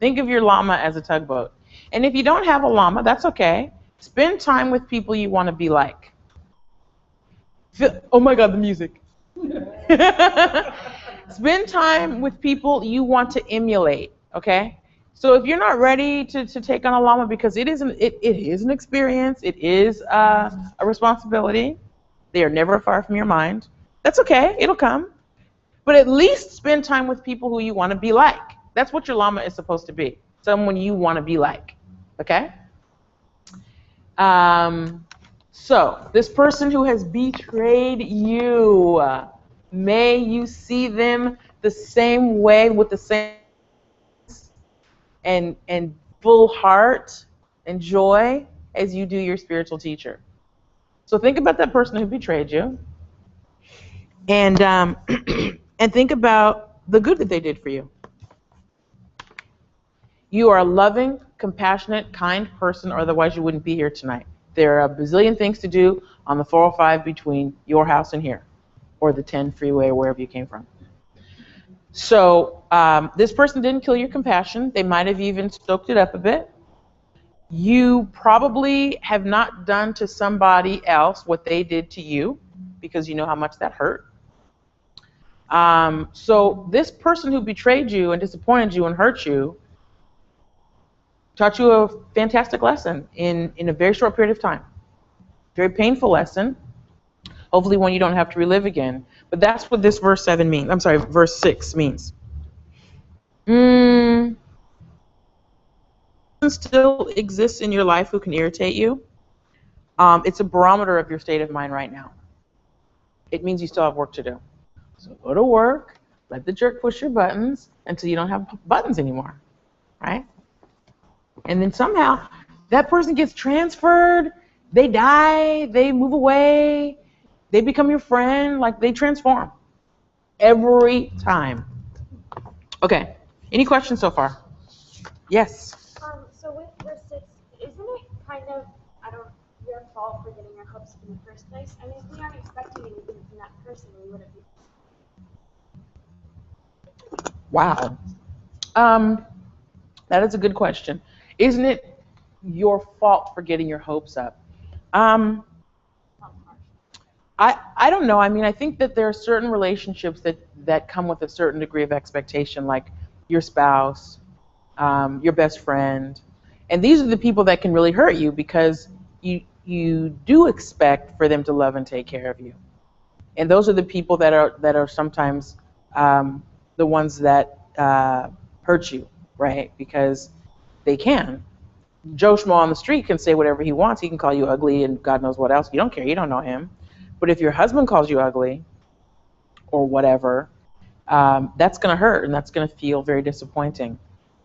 Think of your Lama as a tugboat. And if you don't have a Lama, that's okay. Spend time with people you want to be like. Oh my God, the music. Spend time with people you want to emulate, okay? So if you're not ready to take on a Lama, because it is an experience, it is a responsibility, they are never far from your mind, that's okay, it'll come. But at least spend time with people who you want to be like. That's what your Lama is supposed to be, someone you want to be like, okay? So, this person who has betrayed you, may you see them the same way with the same and full heart and joy as you do your spiritual teacher. So think about that person who betrayed you, and and think about the good that they did for you. You are a loving, compassionate, kind person, or otherwise you wouldn't be here tonight. There are a bazillion things to do on the 405 between your house and here, or the 10 freeway, or wherever you came from. So this person didn't kill your compassion. They might have even stoked it up a bit. You probably have not done to somebody else what they did to you, because you know how much that hurt. So this person who betrayed you and disappointed you and hurt you taught you a fantastic lesson in a very short period of time. Very painful lesson. Hopefully one you don't have to relive again. But that's what this verse 7 means. I'm sorry, verse 6 means. Still exists in your life who can irritate you. It's a barometer of your state of mind right now. It means you still have work to do. So go to work, let the jerk push your buttons until you don't have buttons anymore, right? And then somehow that person gets transferred, they die, they move away, they become your friend, like they transform every time. Okay, any questions so far? Yes? So with verse 6, isn't it kind of, your fault for getting your hopes up in the first place? I mean, if we aren't expecting anything from that person, we wouldn't be. Wow. That is a good question. Isn't it your fault for getting your hopes up? I don't know. I mean, I think that there are certain relationships that come with a certain degree of expectation, like your spouse, your best friend. And these are the people that can really hurt you because you do expect for them to love and take care of you. And those are the people that are sometimes the ones that hurt you, right? Because they can. Joe Schmo on the street can say whatever he wants. He can call you ugly and God knows what else. You don't care. You don't know him. But if your husband calls you ugly or whatever, that's going to hurt and that's going to feel very disappointing.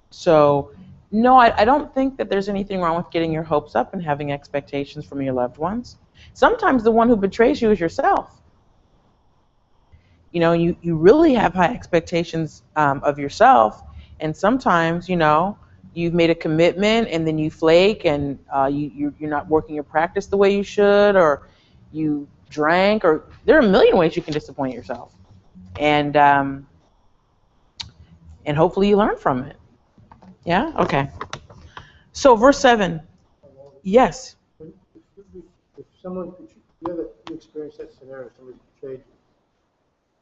So, no, I don't think that there's anything wrong with getting your hopes up and having expectations from your loved ones. Sometimes the one who betrays you is yourself. You know, you really have high expectations of yourself, and sometimes, you know, you've made a commitment and then you flake and you're not working your practice the way you should, or you drank, or there are a million ways you can disappoint yourself. And hopefully you learn from it. Yeah? Okay. So verse 7. Yes. If someone, you experience that scenario, somebody betrayed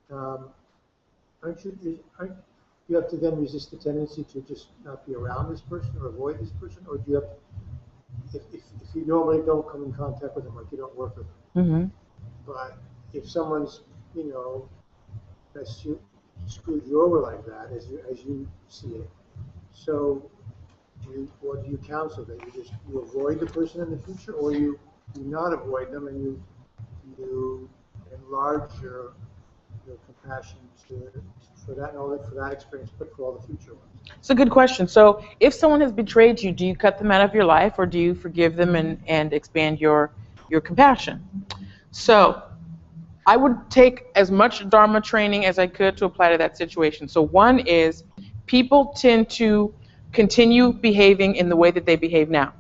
you, aren't you have to then resist the tendency to just not be around this person or avoid this person? Or do you have to, if you normally don't come in contact with them, like you don't work with them, Mm-hmm. but if someone's, you know, screwed you over like that, as you see it, so what do you counsel? That you avoid the person in the future, or you do not avoid them and you enlarge your compassion for that knowledge, for that experience, but for all the future ones? It's a good question. So if someone has betrayed you, do you cut them out of your life, or do you forgive them and expand your compassion? So I would take as much Dharma training as I could to apply to that situation. So one is, people tend to continue behaving in the way that they behave now.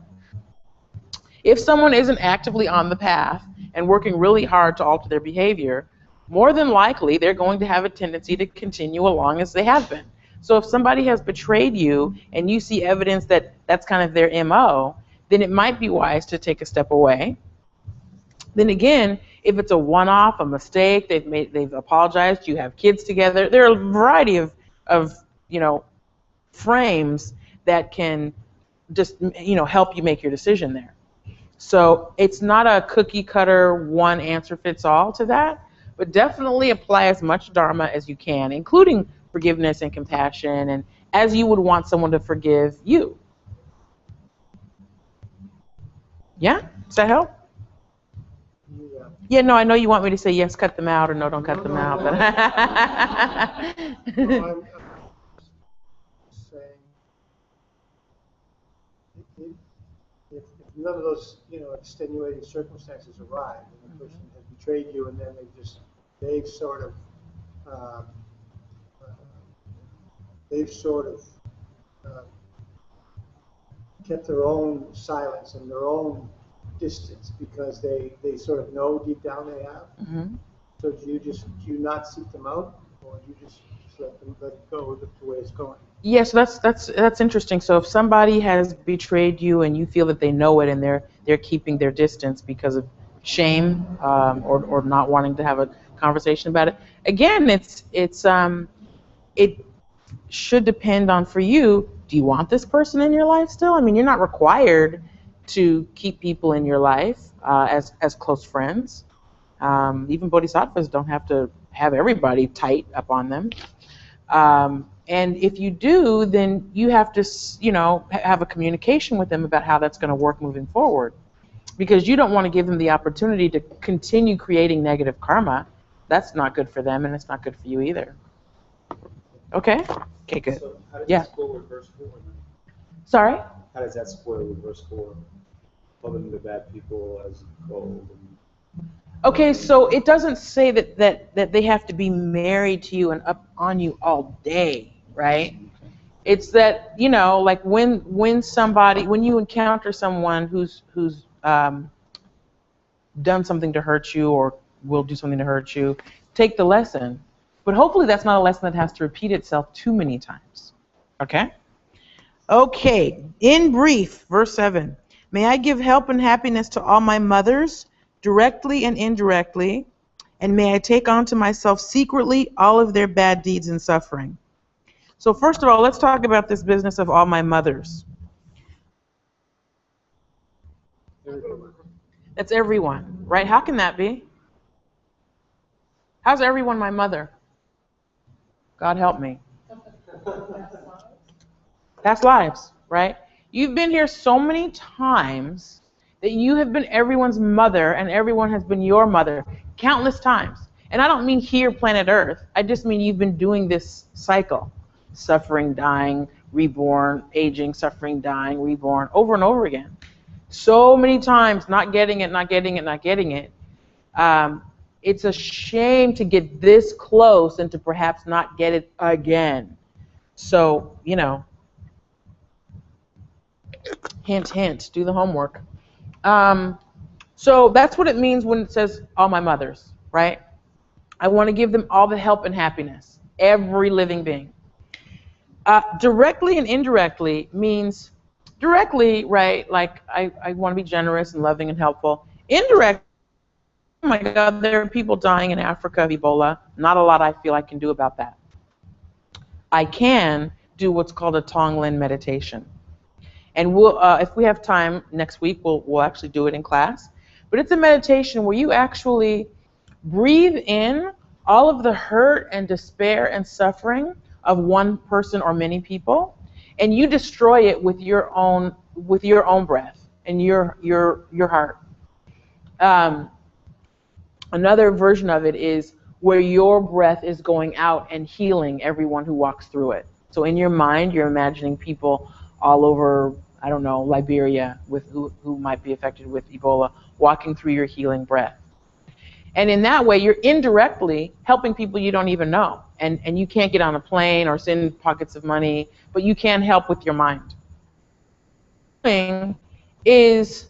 If someone isn't actively on the path and working really hard to alter their behavior, more than likely they're going to have a tendency to continue along as they have been. So if somebody has betrayed you and you see evidence that that's kind of their MO, then it might be wise to take a step away. Then again, if it's a one-off, a mistake, they've apologized, you have kids together, there are a variety of you know, frames that can just, you know, help you make your decision there. So it's not a cookie cutter, one answer fits all to that, but definitely apply as much Dharma as you can, including forgiveness and compassion, and as you would want someone to forgive you. Yeah? Does that help? Yeah, no, I know you want me to say yes, cut them out, or no, don't cut them out. But I'm saying if none of those, you know, extenuating circumstances arrive, and the person has betrayed you, and then they've sort of uh, kept their own silence and their own distance because they sort of know deep down they have. Mm-hmm. So do you not seek them out, or do you just let it go the way it's going? Yes, that's interesting. So if somebody has betrayed you and you feel that they know it and they're keeping their distance because of shame, or not wanting to have a conversation about it, again, it should depend on, for you, do you want this person in your life still? I mean, you're not required to keep people in your life as close friends. Even bodhisattvas don't have to have everybody tight up on them. And if you do, then you have to, you know, have a communication with them about how that's going to work moving forward. Because you don't want to give them the opportunity to continue creating negative karma. That's not good for them, and it's not good for you either. Okay? Okay, good. So how does Yeah. that score with verse 4? Sorry? How does that score with verse 4? Loving the bad people as gold. Okay, so it doesn't say that they have to be married to you and up on you all day, right? It's that, you know, like when you encounter someone who's done something to hurt you or will do something to hurt you, take the lesson. But hopefully that's not a lesson that has to repeat itself too many times. Okay? Okay, in brief, verse 7. May I give help and happiness to all my mothers, directly and indirectly, and may I take on to myself secretly all of their bad deeds and suffering. So first of all, let's talk about this business of all my mothers. That's everyone, right? How can that be? How's everyone my mother? God help me. Past lives, right? You've been here so many times that you have been everyone's mother and everyone has been your mother countless times. And I don't mean here, planet Earth. I just mean you've been doing this cycle. Suffering, dying, reborn, aging, suffering, dying, reborn, over and over again. So many times, not getting it, not getting it, not getting it. It's a shame to get this close and to perhaps not get it again. So, you know, hint, hint, do the homework. So that's what it means when it says all my mothers, right? I want to give them all the help and happiness, every living being. Directly and indirectly means directly, right? Like I want to be generous and loving and helpful. Indirect, oh my God, there are people dying in Africa of Ebola. Not a lot I feel I can do about that. I can do what's called a Tonglen meditation. And we'll, if we have time next week, we'll actually do it in class. But it's a meditation where you actually breathe in all of the hurt and despair and suffering of one person or many people, and you destroy it with your own breath and your heart. Another version of it is where your breath is going out and healing everyone who walks through it. So in your mind, you're imagining people all over, I don't know, Liberia with who might be affected with Ebola, walking through your healing breath. And in that way, you're indirectly helping people you don't even know. And you can't get on a plane or send pockets of money, but you can help with your mind. The thing is,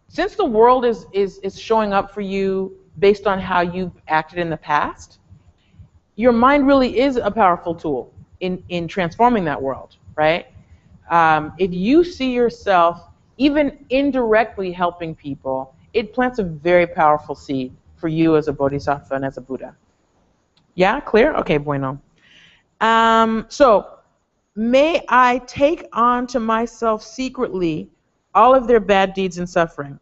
since the world is showing up for you based on how you've acted in the past, your mind really is a powerful tool in transforming that world, right? If you see yourself even indirectly helping people, it plants a very powerful seed for you as a bodhisattva and as a Buddha. Yeah, clear? Okay, bueno. So, may I take on to myself secretly all of their bad deeds and suffering.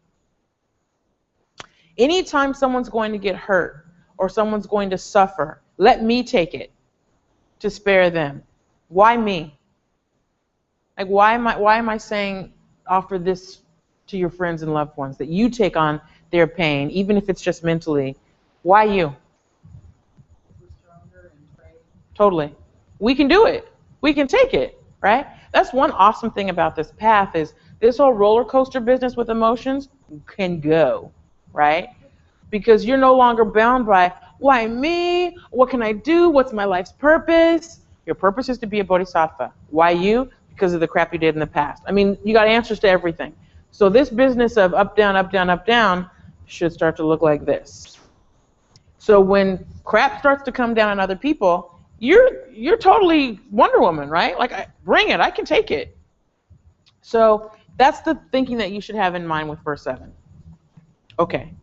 Anytime someone's going to get hurt or someone's going to suffer, let me take it to spare them. Why me? Like, why am I saying offer this to your friends and loved ones, that you take on their pain, even if it's just mentally? Why you? Totally. We can do it. We can take it, right? That's one awesome thing about this path is this whole roller coaster business with emotions can go, right? Because you're no longer bound by, why me? What can I do? What's my life's purpose? Your purpose is to be a bodhisattva. Why you? Because of the crap you did in the past. I mean, you got answers to everything. So this business of up, down, up, down, up, down should start to look like this. So when crap starts to come down on other people, you're totally Wonder Woman, right? Like, bring it, I can take it. So that's the thinking that you should have in mind with verse 7. Okay.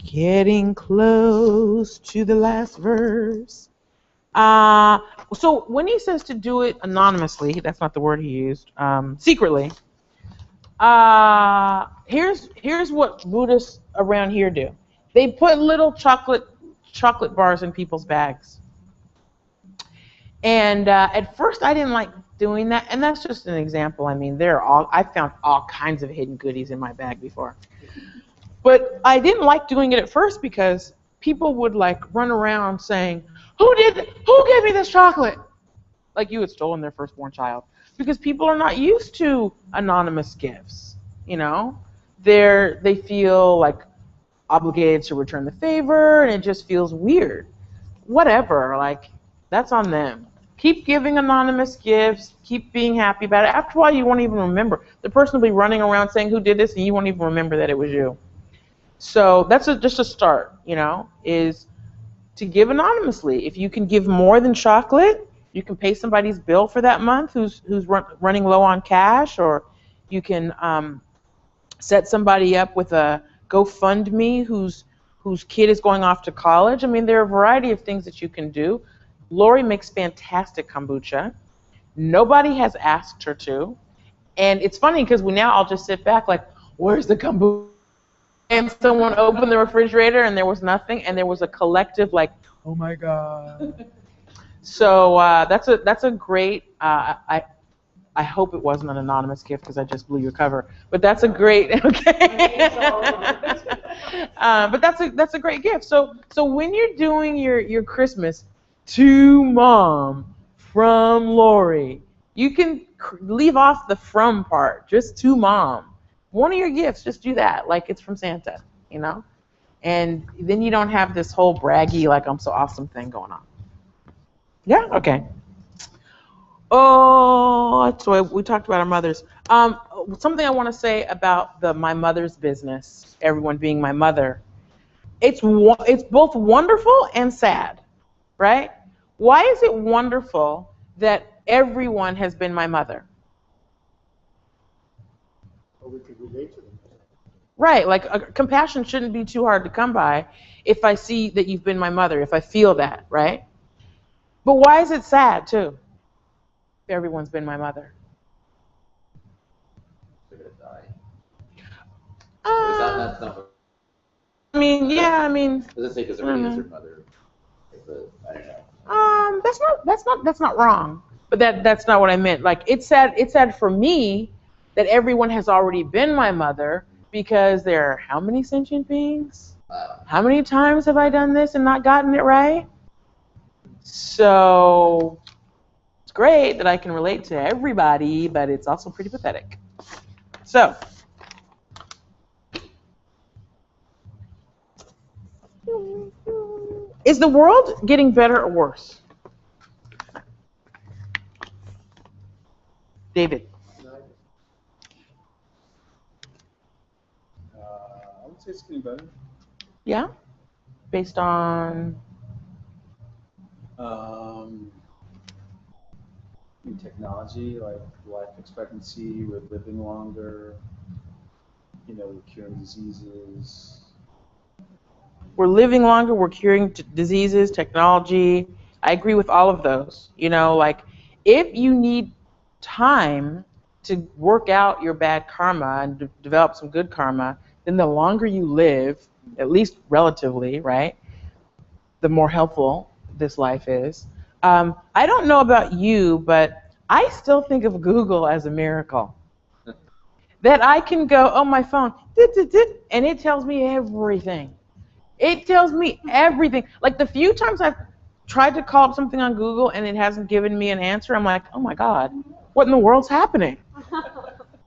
Getting close to the last verse. So when he says to do it anonymously, that's not the word he used, secretly, here's what Buddhists around here do. They put little chocolate bars in people's bags. And at first I didn't like doing that, and that's just an example. I mean, I found all kinds of hidden goodies in my bag before. But I didn't like doing it at first because people would like run around saying, who gave me this chocolate? Like you had stolen their firstborn child. Because people are not used to anonymous gifts, you know? They feel like obligated to return the favor, and it just feels weird. Whatever, like, that's on them. Keep giving anonymous gifts, keep being happy about it. After a while, you won't even remember. The person will be running around saying who did this, and you won't even remember that it was you. So that's just a start, you know, is to give anonymously. If you can give more than chocolate, you can pay somebody's bill for that month who's running low on cash, or you can set somebody up with a GoFundMe whose kid is going off to college. I mean, there are a variety of things that you can do. Lori makes fantastic kombucha. Nobody has asked her to. And it's funny because now I'll just sit back like, where's the kombucha? And someone opened the refrigerator and there was nothing, and there was a collective like, oh my God. So that's a great, I hope it wasn't an anonymous gift because I just blew your cover. But that's a great okay. But that's a great gift. So when you're doing your Christmas to Mom from Lori, you can leave off the from part, just to Mom. One of your gifts, just do that, like it's from Santa, you know? And then you don't have this whole braggy, like I'm so awesome thing going on. Yeah? Okay. Oh, so we talked about our mothers. Something I want to say about my mother's business, everyone being my mother. It's both wonderful and sad, right? Why is it wonderful that everyone has been my mother? Or we could relate to them. Right, like compassion shouldn't be too hard to come by if I see that you've been my mother, if I feel that, right? But why is it sad too? If everyone's been my mother. They're gonna die. Uh, That's not what I mean, yeah, I mean. does it say because everybody is their mother? I don't know. That's not wrong. But that's not what I meant. Like it's sad for me that everyone has already been my mother because there are how many sentient beings? How many times have I done this and not gotten it right? So it's great that I can relate to everybody, but it's also pretty pathetic. So is the world getting better or worse? David. I would say it's getting better. Yeah? Based on? In technology, like life expectancy, we're living longer, we're curing diseases. We're living longer, we're curing diseases, technology. I agree with all of those. Like if you need time to work out your bad karma and develop some good karma, then the longer you live, at least relatively, right, the more helpful this life is. I don't know about you, but I still think of Google as a miracle. That I can go on my phone, and it tells me everything. It tells me everything. Like the few times I've tried to call up something on Google and it hasn't given me an answer, I'm like, oh my God, what in the world's happening?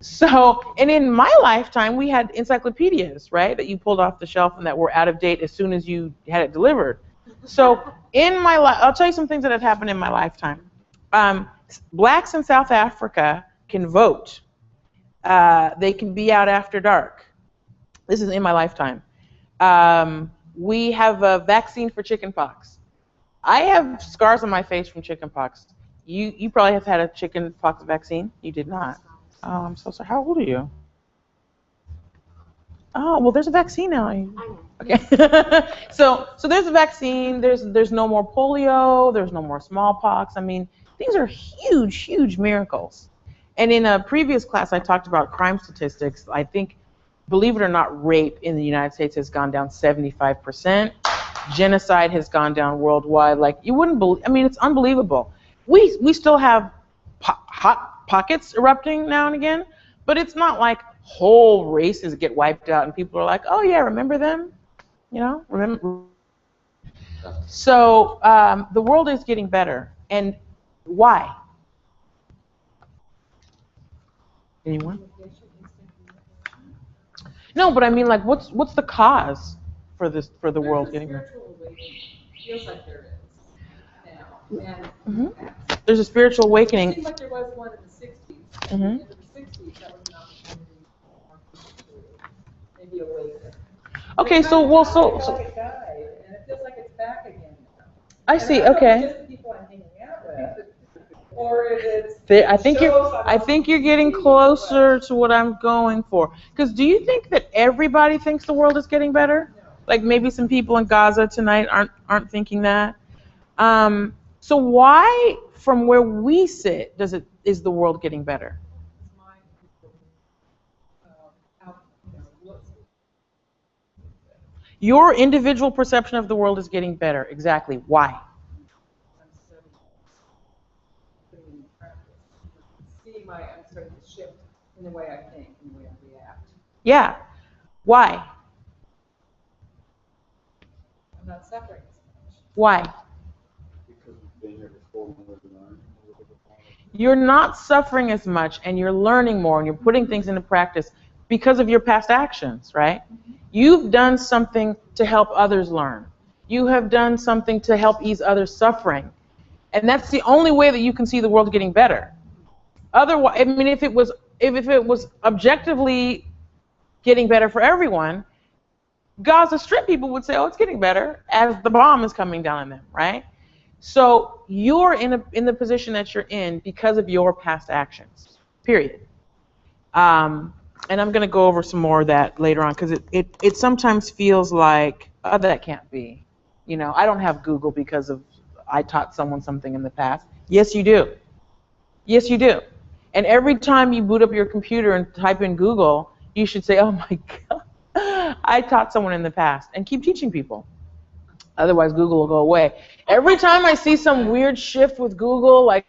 So, and in my lifetime, we had encyclopedias, right, that you pulled off the shelf and that were out of date as soon as you had it delivered. So in my life, I'll tell you some things that have happened in my lifetime. Blacks in South Africa can vote. They can be out after dark. This is in my lifetime. We have a vaccine for chickenpox. I have scars on my face from chickenpox. You probably have had a chickenpox vaccine. You did not. Oh, I'm so sorry. How old are you? Oh, well, there's a vaccine now. Okay. So there's a vaccine. There's no more polio. There's no more smallpox. I mean, these are huge, huge miracles. And in a previous class, I talked about crime statistics. I think, believe it or not, rape in the United States has gone down 75%. Genocide has gone down worldwide. Like you wouldn't believe. I mean, it's unbelievable. We still have hot pockets erupting now and again, but it's not like whole races get wiped out and people are like, oh yeah, remember them? Remember. So the world is getting better, and why? Anyone? No, but I mean, like, what's the cause for the world getting better? Feels like there is now. And there's a spiritual awakening. It seems like there was one in the 60s. Mm-hmm. In the 60s, that was an opportunity to maybe awaken. Okay, It died, and it feels like it's back again. I see. Okay. Just the people I'm hanging out with, or if it's. I think you're getting closer to what I'm going for. Because do you think that everybody thinks the world is getting better? No. Like maybe some people in Gaza tonight aren't thinking that. So why, from where we sit, is the world getting better? Your individual perception of the world is getting better. Exactly. Why? Seeing I'm starting to shift in the way I think, in the way I react. Yeah. Why? I'm not suffering as much. Why? Because we've been here before, we learn. You're not suffering as much, and you're learning more, and you're putting things into practice because of your past actions, right? You've done something to help others learn. You have done something to help ease others' suffering. And that's the only way that you can see the world getting better. Otherwise, I mean, if it was objectively getting better for everyone, Gaza Strip people would say, oh, it's getting better as the bomb is coming down on them, right? So you're in the position that you're in because of your past actions, period. And I'm going to go over some more of that later on, because it sometimes feels like, oh, that can't be. You know, I don't have Google because of I taught someone something in the past. Yes, you do. Yes, you do. And every time you boot up your computer and type in Google, you should say, oh my God, I taught someone in the past, and keep teaching people. Otherwise, Google will go away. Every time I see some weird shift with Google, like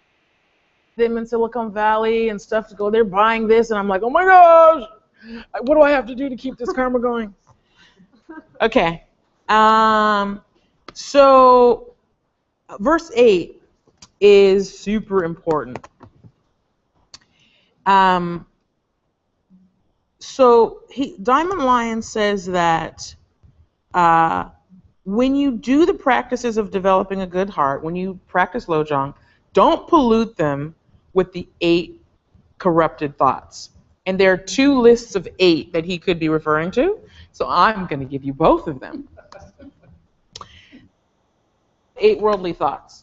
them in Silicon Valley and stuff to go, they're buying this, and I'm like, oh my gosh, what do I have to do to keep this karma going? Okay. So verse 8 is super important. So Diamond Lion says that when you do the practices of developing a good heart, when you practice Lojong, don't pollute them with the 8 corrupted thoughts. And there are 2 lists of 8 that he could be referring to, so I'm going to give you both of them. 8 worldly thoughts.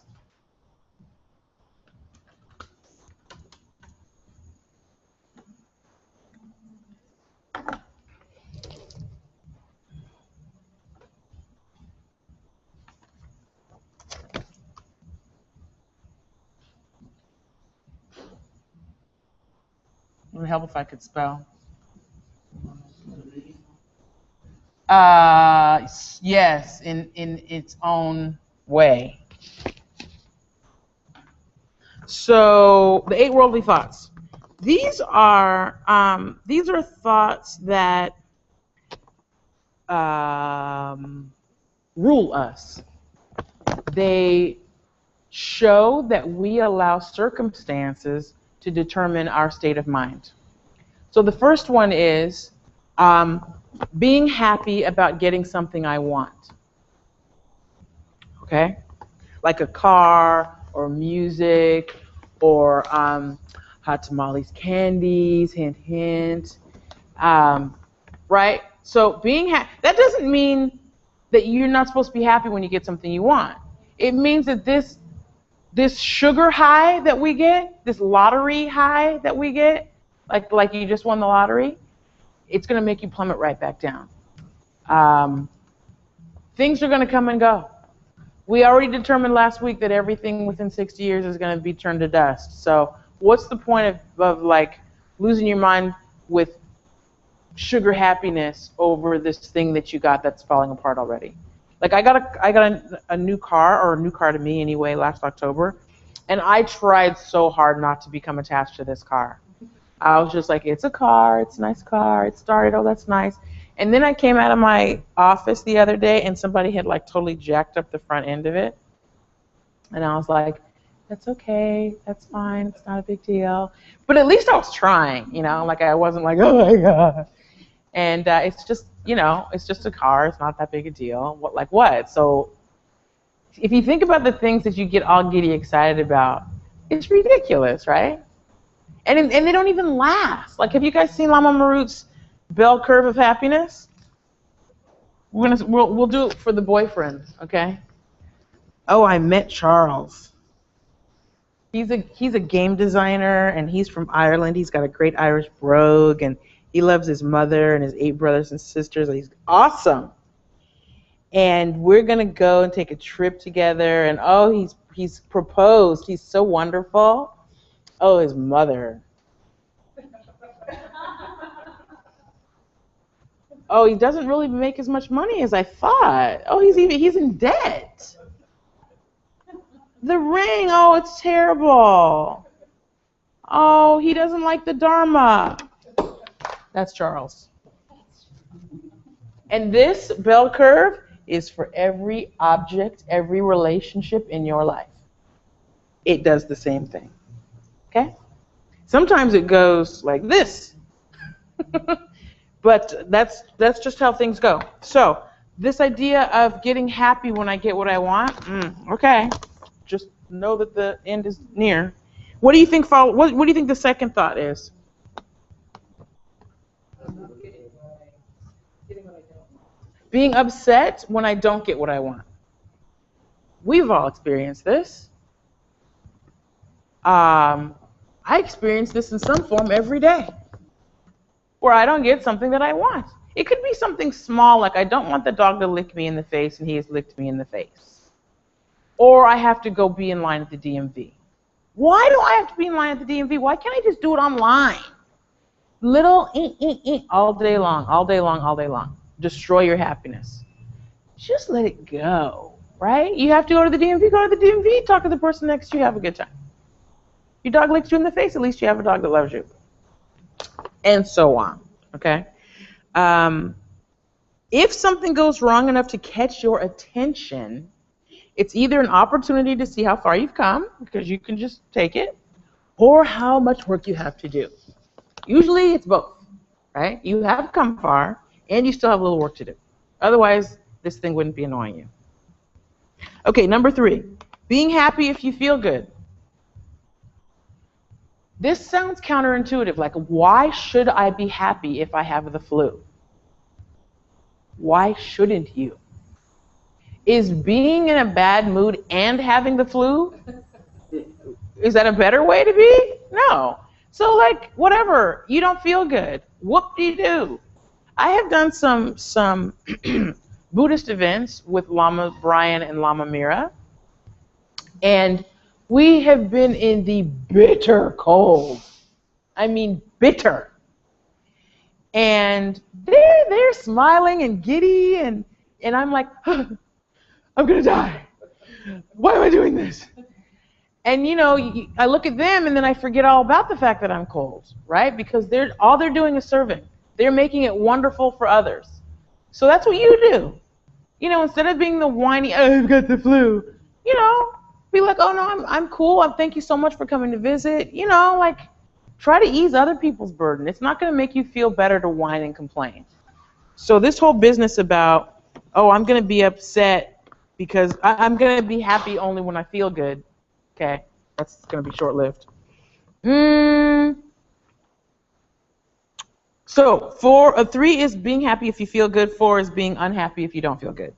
It would help if I could spell. Yes, in its own way. So the 8 worldly thoughts. These are thoughts that rule us. They show that we allow circumstances to determine our state of mind. So the first one is being happy about getting something I want. Okay? Like a car or music or hot tamales candies, hint, hint. Right? So being happy, that doesn't mean that you're not supposed to be happy when you get something you want. It means that this sugar high that we get, this lottery high that we get, like you just won the lottery, it's going to make you plummet right back down. Things are going to come and go. We already determined last week that everything within 60 years is going to be turned to dust. So what's the point of like losing your mind with sugar happiness over this thing that you got that's falling apart already? Like I got a new car, or a new car to me anyway, last October, and I tried so hard not to become attached to this car. I was just like, it's a car, it's a nice car, it started, oh, that's nice. And then I came out of my office the other day and somebody had like totally jacked up the front end of it. And I was like, that's okay, that's fine, it's not a big deal. But at least I was trying, you know, like I wasn't like, oh my God. And it's just, you know, it's just a car, it's not that big a deal. What, like what? So if you think about the things that you get all giddy excited about, it's ridiculous, right? And they don't even last. Like, have you guys seen Lama Marut's bell curve of happiness? We'll do it for the boyfriend, okay? Oh, I met Charles. He's a game designer, and he's from Ireland. He's got a great Irish brogue, and he loves his mother and his 8 brothers and sisters. And he's awesome. And we're gonna go and take a trip together. And oh, he's proposed. He's so wonderful. Oh, his mother. Oh, he doesn't really make as much money as I thought. Oh, he's in debt. The ring, oh, it's terrible. Oh, he doesn't like the Dharma. That's Charles. And this bell curve is for every object, every relationship in your life. It does the same thing. Okay? Sometimes it goes like this. But that's just how things go. So this idea of getting happy when I get what I want, okay. Just know that the end is near. What do you think? What do you think the second thought is? Being upset when I don't get what I want. We've all experienced this. I experience this in some form every day, where I don't get something that I want. It could be something small, like I don't want the dog to lick me in the face, and he has licked me in the face. Or I have to go be in line at the DMV. Why do I have to be in line at the DMV? Why can't I just do it online? Little all day long, all day long, all day long. Destroy your happiness. Just let it go, right? You have to go to the DMV, go to the DMV, talk to the person next to you, have a good time. Your dog licks you in the face, at least you have a dog that loves you. And so on, okay? If something goes wrong enough to catch your attention, it's either an opportunity to see how far you've come, because you can just take it, or how much work you have to do. Usually it's both, right? You have come far, and you still have a little work to do. Otherwise, this thing wouldn't be annoying you. Okay, number 3, being happy if you feel good. This sounds counterintuitive, like why should I be happy if I have the flu? Why shouldn't you? Is being in a bad mood and having the flu, is that a better way to be? No. So like, whatever, you don't feel good, whoop-de-doo. I have done some Buddhist events with Lama Brian and Lama Mira, and we have been in the bitter cold. I mean, bitter. And they're smiling and giddy, and I'm like, I'm gonna die. Why am I doing this? And you know, I look at them and then I forget all about the fact that I'm cold, right? Because all they're doing is serving. They're making it wonderful for others. So that's what you do. You know, instead of being the whiny, oh, I've got the flu, you know, be like, oh no, I'm cool. Thank you so much for coming to visit. You know, like, try to ease other people's burden. It's not going to make you feel better to whine and complain. So this whole business about, oh, I'm going to be upset because I'm going to be happy only when I feel good. Okay, that's going to be short-lived. So 3 is being happy if you feel good. 4 is being unhappy if you don't feel good.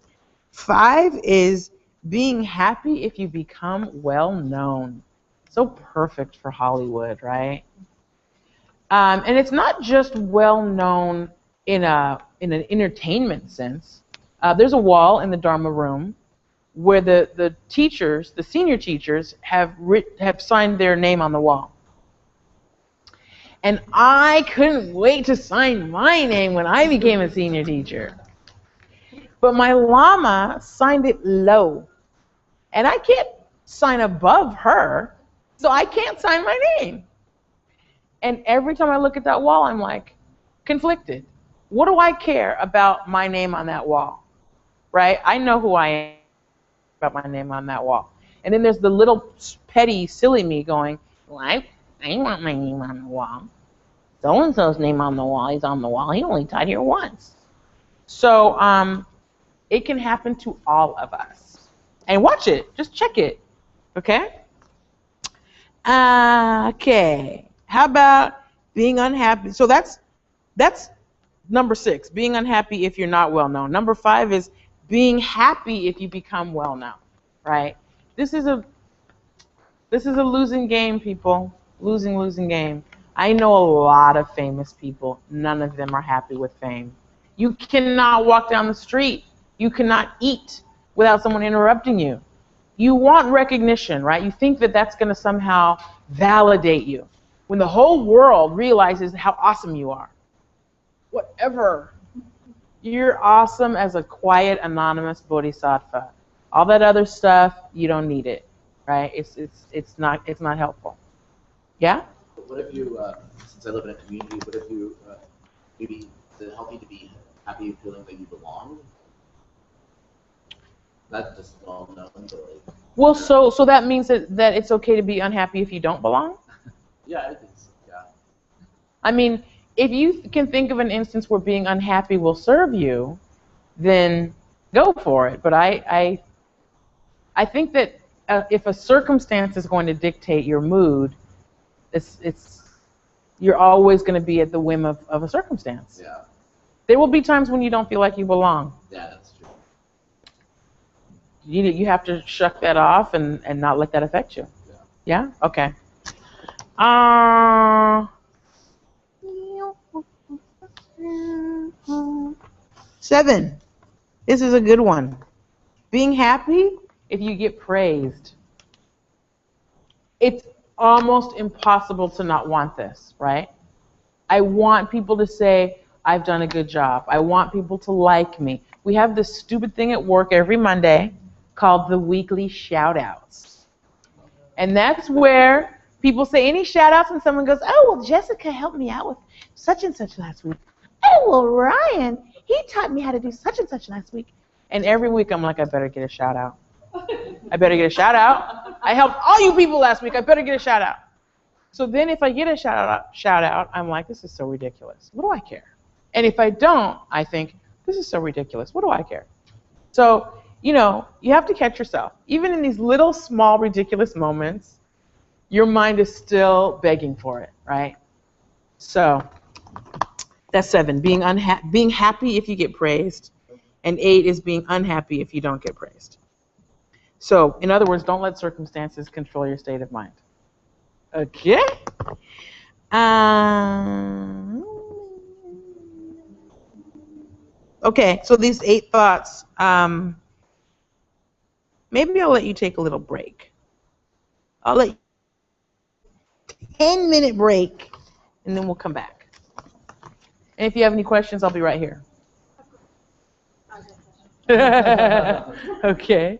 5 is being happy if you become well-known. So perfect for Hollywood, right? And it's not just well-known in an entertainment sense. There's a wall in the Dharma room where the teachers, the senior teachers, have signed their name on the wall. And I couldn't wait to sign my name when I became a senior teacher. But my Lama signed it low. And I can't sign above her, so I can't sign my name. And every time I look at that wall, I'm like, conflicted. What do I care about my name on that wall? Right? I know who I am about my name on that wall. And then there's the little petty, silly me going, well, I want my name on the wall. So-and-so's name on the wall, he's on the wall. He only died here once. So it can happen to all of us. And watch it. Just check it. Okay? Okay. How about being unhappy? So that's number 6, being unhappy if you're not well known. Number 5 is being happy if you become well known, right? This is a losing game, people. Losing game. I know a lot of famous people. None of them are happy with fame. You cannot walk down the street. You cannot eat without someone interrupting you. You want recognition, right? You think that that's going to somehow validate you. When the whole world realizes how awesome you are. Whatever. You're awesome as a quiet, anonymous bodhisattva. All that other stuff, you don't need it, right? It's not helpful. Yeah? what if you, since I live in a community, what if you, maybe is it healthy to be happy feeling that you belong? That's just well known, but like. Well, so that means that it's okay to be unhappy if you don't belong? Yeah, I think so. Yeah. I mean, if you can think of an instance where being unhappy will serve you, then go for it. But I think that if a circumstance is going to dictate your mood, you're always going to be at the whim of a circumstance. Yeah. There will be times when you don't feel like you belong. Yeah, that's true. You have to shuck that off and not let that affect you. Yeah. Yeah? Okay. 7. This is a good one. Being happy if you get praised. It's almost impossible to not want this, right? I want people to say, I've done a good job. I want people to like me. We have this stupid thing at work every Monday called the weekly shout outs. And that's where people say any shout outs and someone goes, oh, well, Jessica helped me out with such and such last week. Oh, well, Ryan, he taught me how to do such and such last week. And every week I'm like, I better get a shout out. I better get a shout out. I helped all you people last week. I better get a shout out. So then if I get a shout out, I'm like, this is so ridiculous. What do I care? And if I don't, I think, this is so ridiculous. What do I care? So, you have to catch yourself. Even in these little, small, ridiculous moments, your mind is still begging for it, right? So that's 7, being happy if you get praised. And 8 is being unhappy if you don't get praised. So, in other words, don't let circumstances control your state of mind. Okay? Okay, so these 8 thoughts, maybe I'll let you take a little break. I'll let you 10-minute break, and then we'll come back. And if you have any questions, I'll be right here. Okay.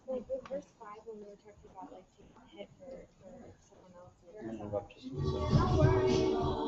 Like with verse 5, when we were talking about like taking a hit for someone else. Interrupt just 1 second.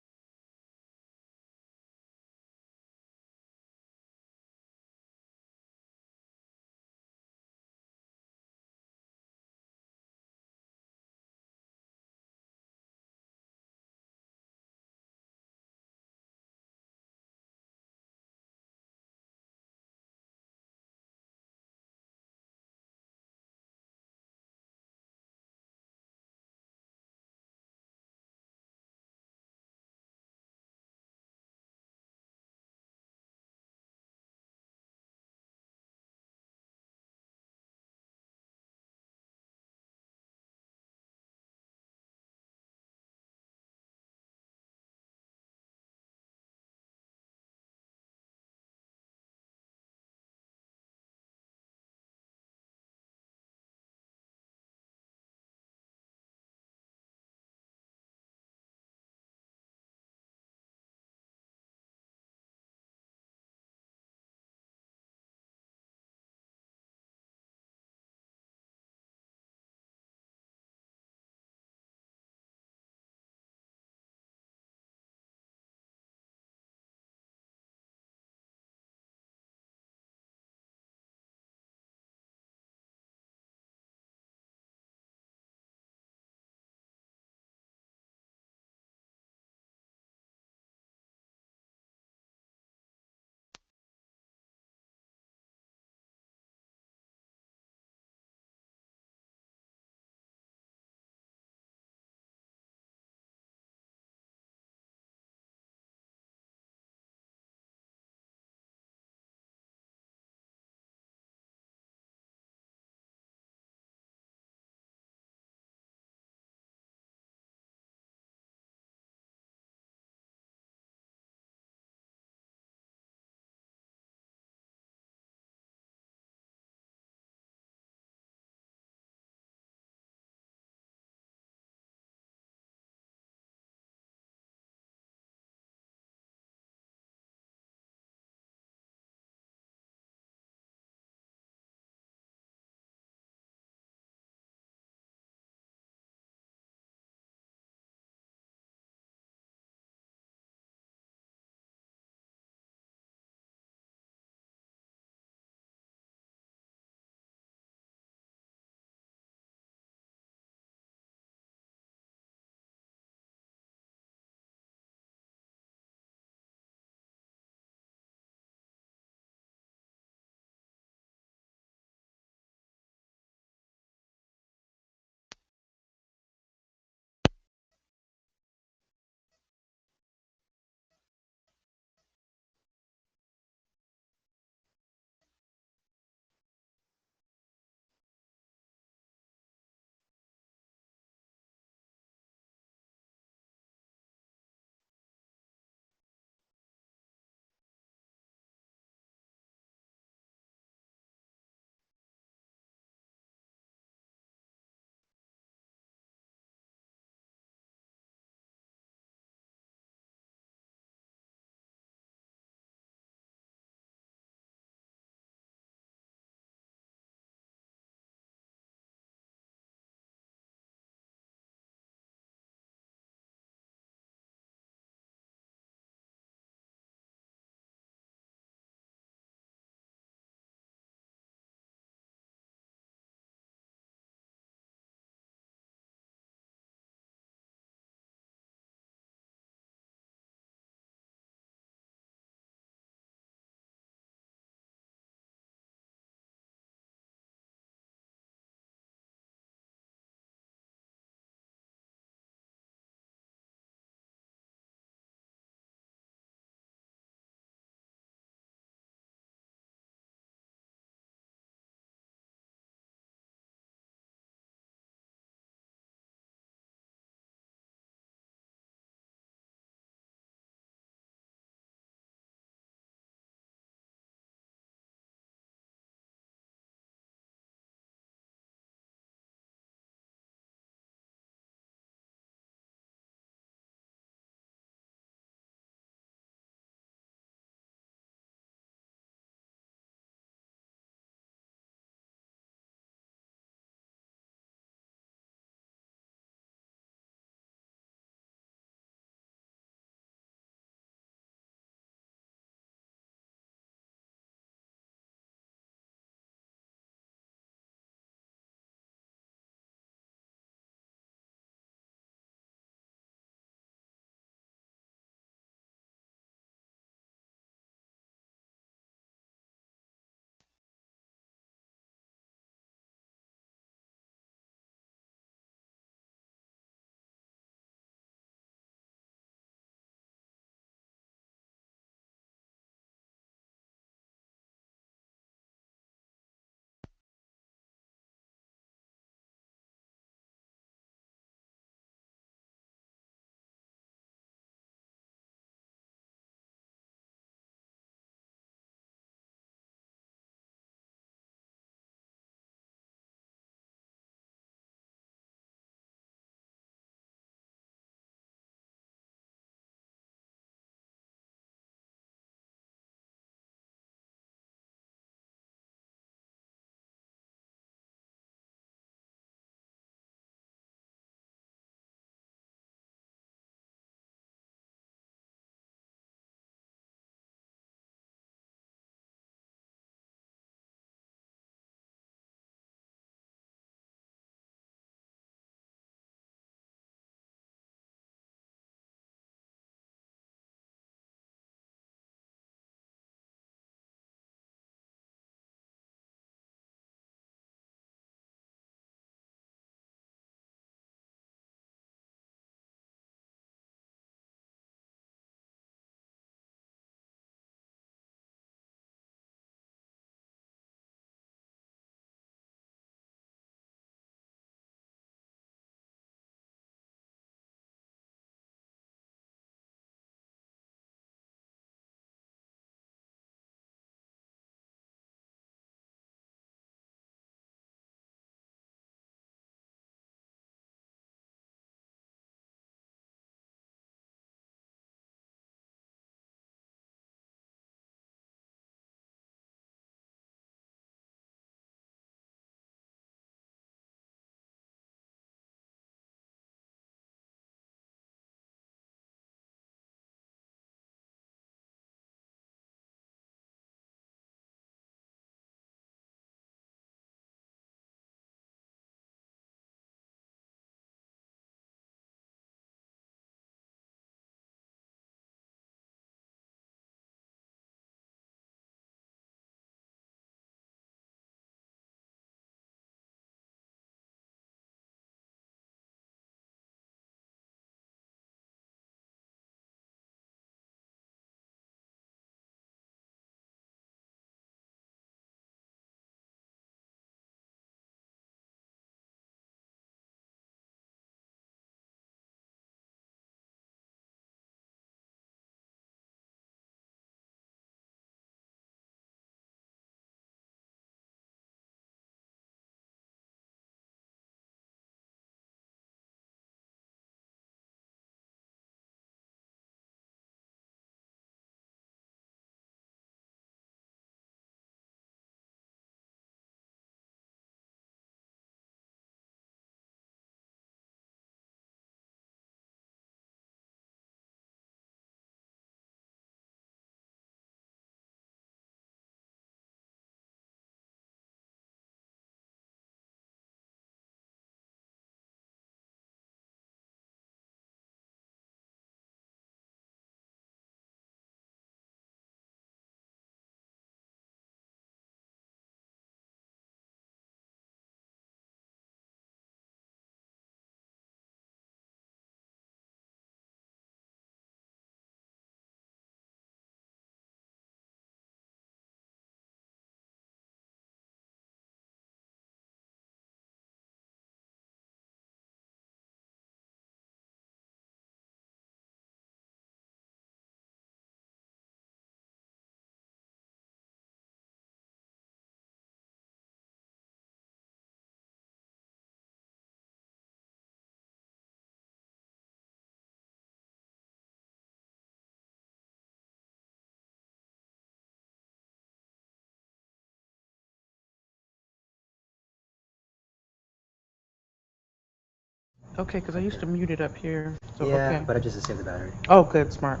Okay, because I used to mute it up here. So, Yeah, okay. but I just saved the battery. Oh, good, smart.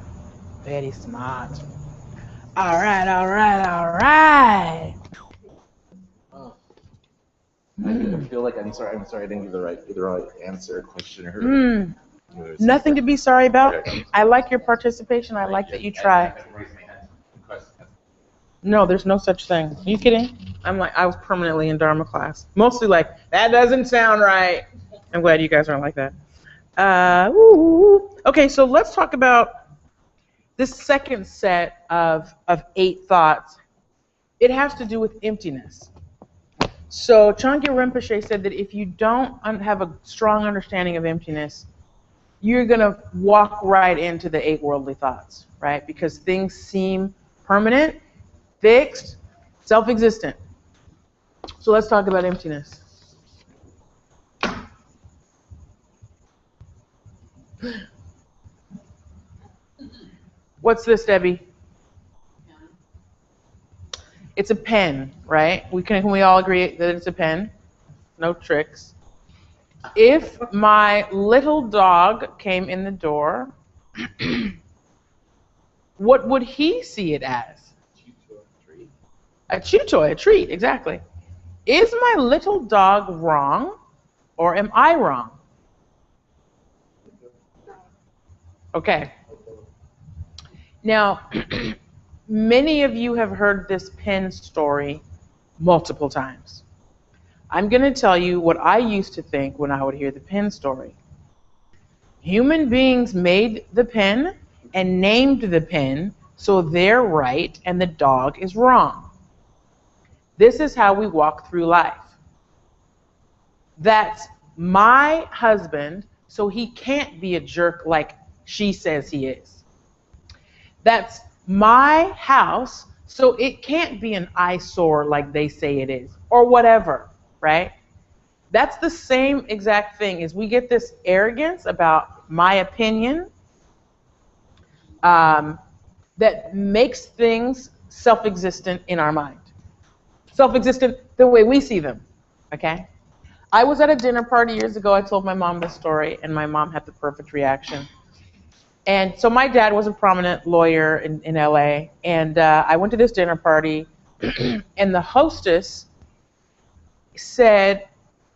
Very smart. All right, all right, all right. Oh. I feel like I'm sorry. I didn't give the right answer, question, or. Nothing to be sorry about. I like your participation. I like that you try. No, there's no such thing. Are you kidding? I'm like, I was permanently in Dharma class. Mostly like, that doesn't sound right. I'm glad you guys aren't like that. Okay, so let's talk about this second set of 8 thoughts. It has to do with emptiness. So Changyal Rinpoche said that if you don't have a strong understanding of emptiness, you're going to walk right into the 8 worldly thoughts, right? Because things seem permanent, fixed, self-existent. So let's talk about emptiness. What's this, Debbie? It's a pen, right? Can we all agree that it's a pen? No tricks. If my little dog came in the door, what would he see it as? A chew toy, a treat, exactly. Is my little dog wrong, or am I wrong? Okay. Now, many of you have heard this pen story multiple times. I'm going to tell you what I used to think when I would hear the pen story. Human beings made the pen and named the pen, so they're right and the dog is wrong. This is how we walk through life. That's my husband, so he can't be a jerk like she says he is. That's my house, so it can't be an eyesore like they say it is, or whatever, right? That's the same exact thing. Is we get this arrogance about my opinion that makes things self-existent in our mind. Self-existent the way we see them, okay? I was at a dinner party years ago. I told my mom this story, and my mom had the perfect reaction. And so my dad was a prominent lawyer in LA, and I went to this dinner party, and the hostess said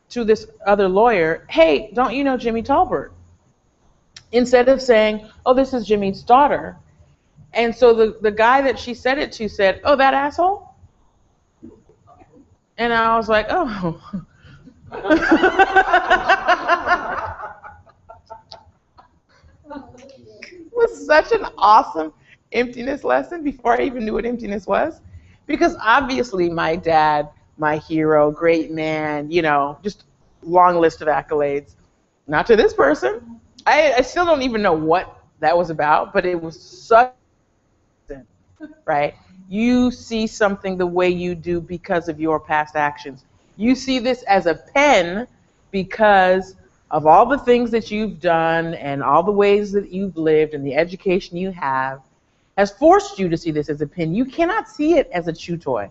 to this other lawyer, "Hey, don't you know Jimmy Tolbert?" Instead of saying, "Oh, this is Jimmy's daughter." And so the guy that she said it to said, "Oh, that asshole?" And I was like, "Oh." It was such an awesome emptiness lesson before I even knew what emptiness was. Because obviously my dad, my hero, great man, just long list of accolades. Not to this person. I still don't even know what that was about, but it was such, right? You see something the way you do because of your past actions. You see this as a pen because of all the things that you've done and all the ways that you've lived and the education you have has forced you to see this as a pen. You cannot see it as a chew toy.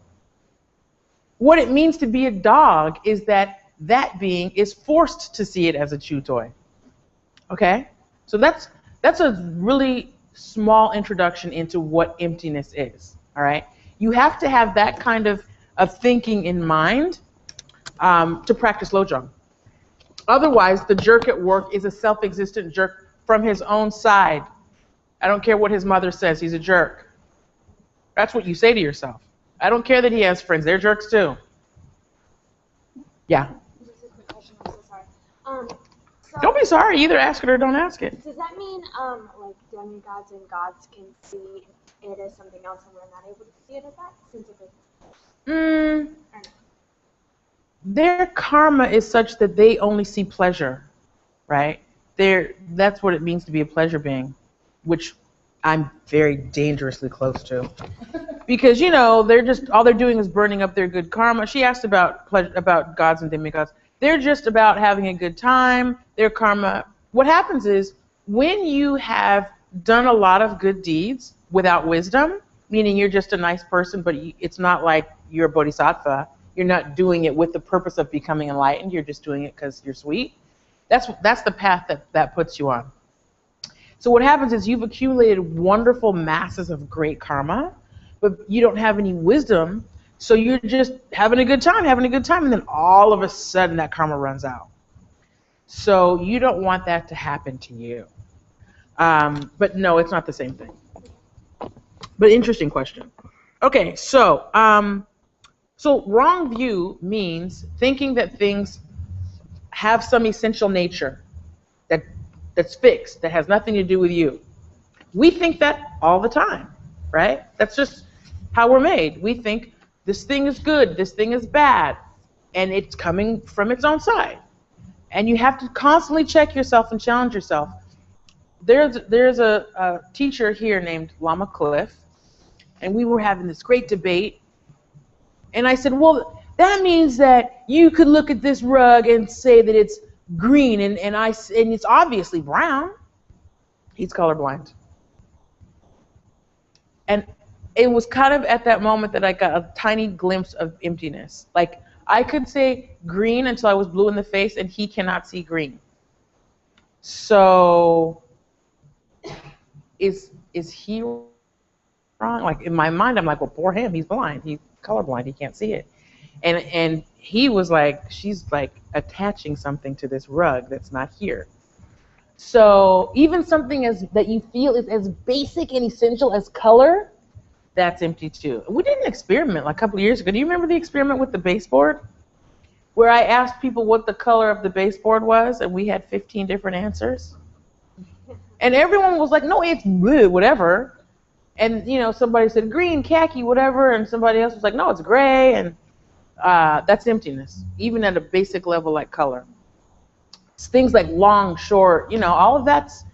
What it means to be a dog is that being is forced to see it as a chew toy. Okay? So that's a really small introduction into what emptiness is. All right? You have to have that kind of thinking in mind to practice Lojong. Otherwise, the jerk at work is a self-existent jerk from his own side. I don't care what his mother says, he's a jerk. That's what you say to yourself. I don't care that he has friends, they're jerks too. Yeah. Just a quick question, I'm so sorry. So Don't be sorry, either ask it or don't ask it. does that mean like demigods and gods can see it as something else and we're not able to see it as that? Since it is Their karma is such that they only see pleasure, right? That's what it means to be a pleasure being, which I'm very dangerously close to. Because, they're just, all they're doing is burning up their good karma. She asked about gods and demigods. They're just about having a good time, their karma. What happens is, when you have done a lot of good deeds without wisdom, meaning you're just a nice person, but it's not like you're a bodhisattva, you're not doing it with the purpose of becoming enlightened, you're just doing it because you're sweet, That's the path that puts you on. So what happens is you've accumulated wonderful masses of great karma, but you don't have any wisdom, so you're just having a good time, and then all of a sudden that karma runs out. So you don't want that to happen to you. But no, it's not the same thing. But interesting question. Okay, so wrong view means thinking that things have some essential nature that's fixed, that has nothing to do with you. We think that all the time, right? That's just how we're made. We think this thing is good, this thing is bad, and it's coming from its own side. And you have to constantly check yourself and challenge yourself. There's a teacher here named Lama Cliff, and we were having this great debate. And I said, well, that means that you could look at this rug and say that it's green, and it's obviously brown. He's colorblind. And it was kind of at that moment that I got a tiny glimpse of emptiness. Like, I could say green until I was blue in the face, and he cannot see green. So, is he wrong? Like, in my mind, I'm like, well, poor him. He's blind. He's colorblind. He can't see it. And he was like, she's like attaching something to this rug that's not here. So even something that you feel is as basic and essential as color, that's empty too. We did an experiment like a couple of years ago. Do you remember the experiment with the baseboard? Where I asked people what the color of the baseboard was, and we had 15 different answers. And everyone was like, no, it's blue, whatever. And, somebody said green, khaki, whatever, and somebody else was like, no, it's gray, and that's emptiness, even at a basic level like color. It's things like long, short, all of that's,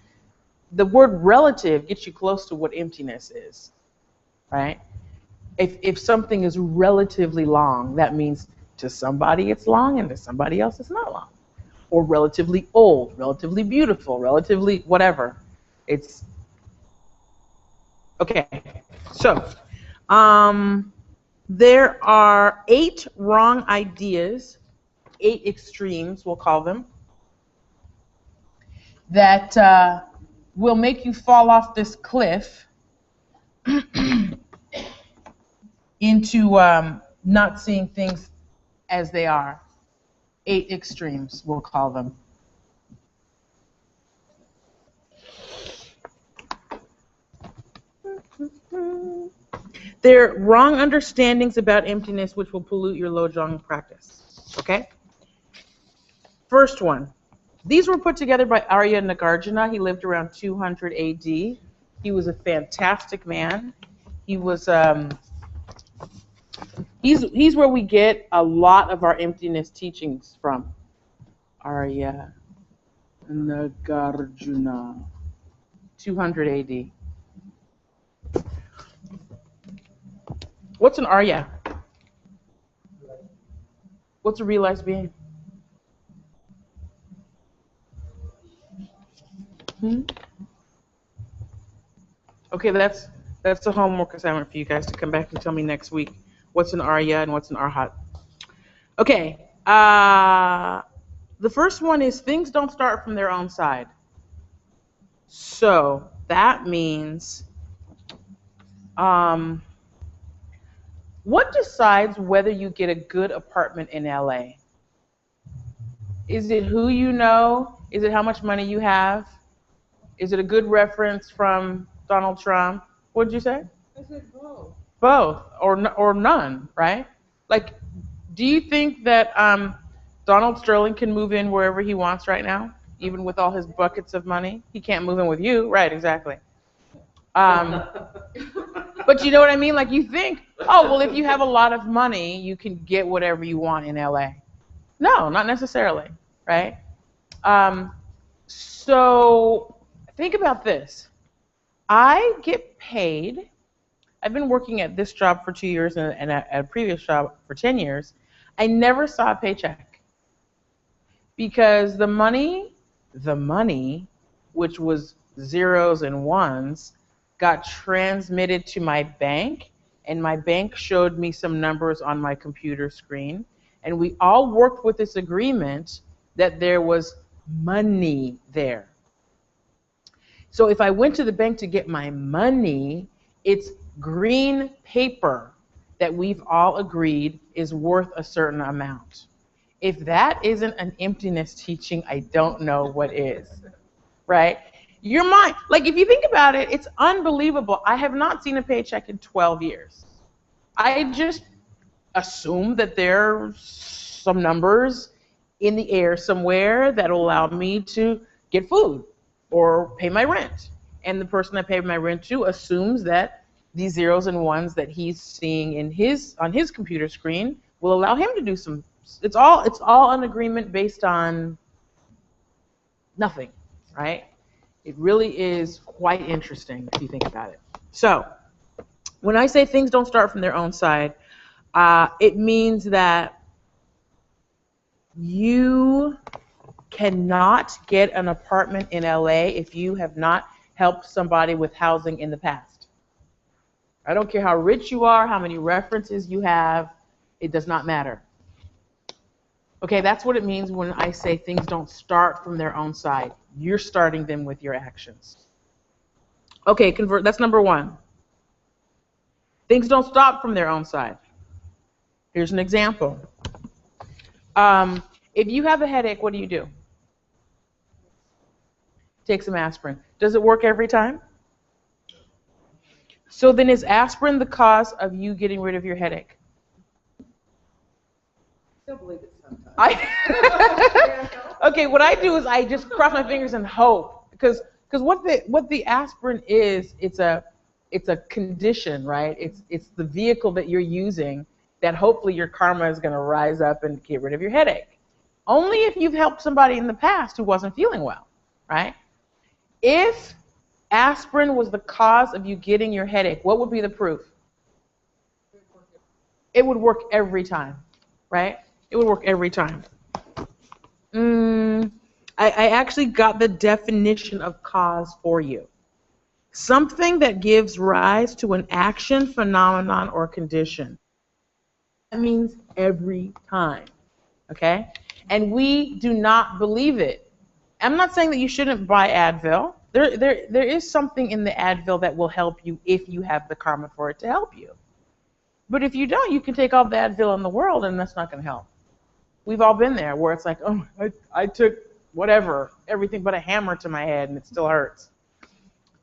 the word relative gets you close to what emptiness is, right? If something is relatively long, that means to somebody it's long and to somebody else it's not long. Or relatively old, relatively beautiful, relatively whatever. It's, okay, so, there are 8 wrong ideas, 8 extremes, we'll call them, that will make you fall off this cliff into not seeing things as they are. 8 extremes, we'll call them. They're wrong understandings about emptiness which will pollute your Lojong practice. Okay? First one. These were put together by Arya Nagarjuna. He lived around 200 AD. He was a fantastic man. He was he's where we get a lot of our emptiness teachings from. Arya Nagarjuna, 200 AD. What's an Arya? What's a realized being? Okay, that's a homework assignment for you guys to come back and tell me next week what's an Arya and what's an Arhat. Okay, the first one is things don't start from their own side. So that means what decides whether you get a good apartment in LA? Is it who you know? Is it how much money you have? Is it a good reference from Donald Trump? What did you say? I said both. Both, or none, right? Like, do you think that Donald Sterling can move in wherever he wants right now, even with all his buckets of money? He can't move in with you, right? Exactly. But you know what I mean? Like, you think, oh, well, if you have a lot of money, you can get whatever you want in LA. No, not necessarily, right? So think about this. I get paid. I've been working at this job for 2 years and at a previous job for 10 years. I never saw a paycheck because the money, which was zeros and ones, got transmitted to my bank, and my bank showed me some numbers on my computer screen, and we all worked with this agreement that there was money there. So if I went to the bank to get my money, it's green paper that we've all agreed is worth a certain amount. If that isn't an emptiness teaching, I don't know what is, right? Your mind, like if you think about it, it's unbelievable. I have not seen a paycheck in 12 years. I just assume that there's some numbers in the air somewhere that will allow me to get food or pay my rent. And the person I pay my rent to assumes that these zeros and ones that he's seeing in on his computer screen will allow him to do some. It's all an agreement based on nothing, right? It really is quite interesting if you think about it. So when I say things don't start from their own side, it means that you cannot get an apartment in LA if you have not helped somebody with housing in the past. I don't care how rich you are, how many references you have, it does not matter. Okay, that's what it means when I say things don't start from their own side. You're starting them with your actions. Okay, that's number one. Things don't stop from their own side. Here's an example. If you have a headache, what do? Take some aspirin. Does it work every time? So then is aspirin the cause of you getting rid of your headache? Still believe it sometimes. Okay, what I do is I just cross my fingers and hope, because what the aspirin is, it's a condition, right? It's the vehicle that you're using that hopefully your karma is going to rise up and get rid of your headache. Only if you've helped somebody in the past who wasn't feeling well, right? If aspirin was the cause of you getting your headache, what would be the proof? It would work every time, right? It would work every time. I actually got the definition of cause for you. Something that gives rise to an action, phenomenon, or condition. That means every time, okay? And we do not believe it. I'm not saying that you shouldn't buy Advil. There is something in the Advil that will help you if you have the karma for it to help you. But if you don't, you can take all the Advil in the world and that's not going to help. We've all been there where it's like, oh, I took whatever, everything but a hammer to my head and it still hurts.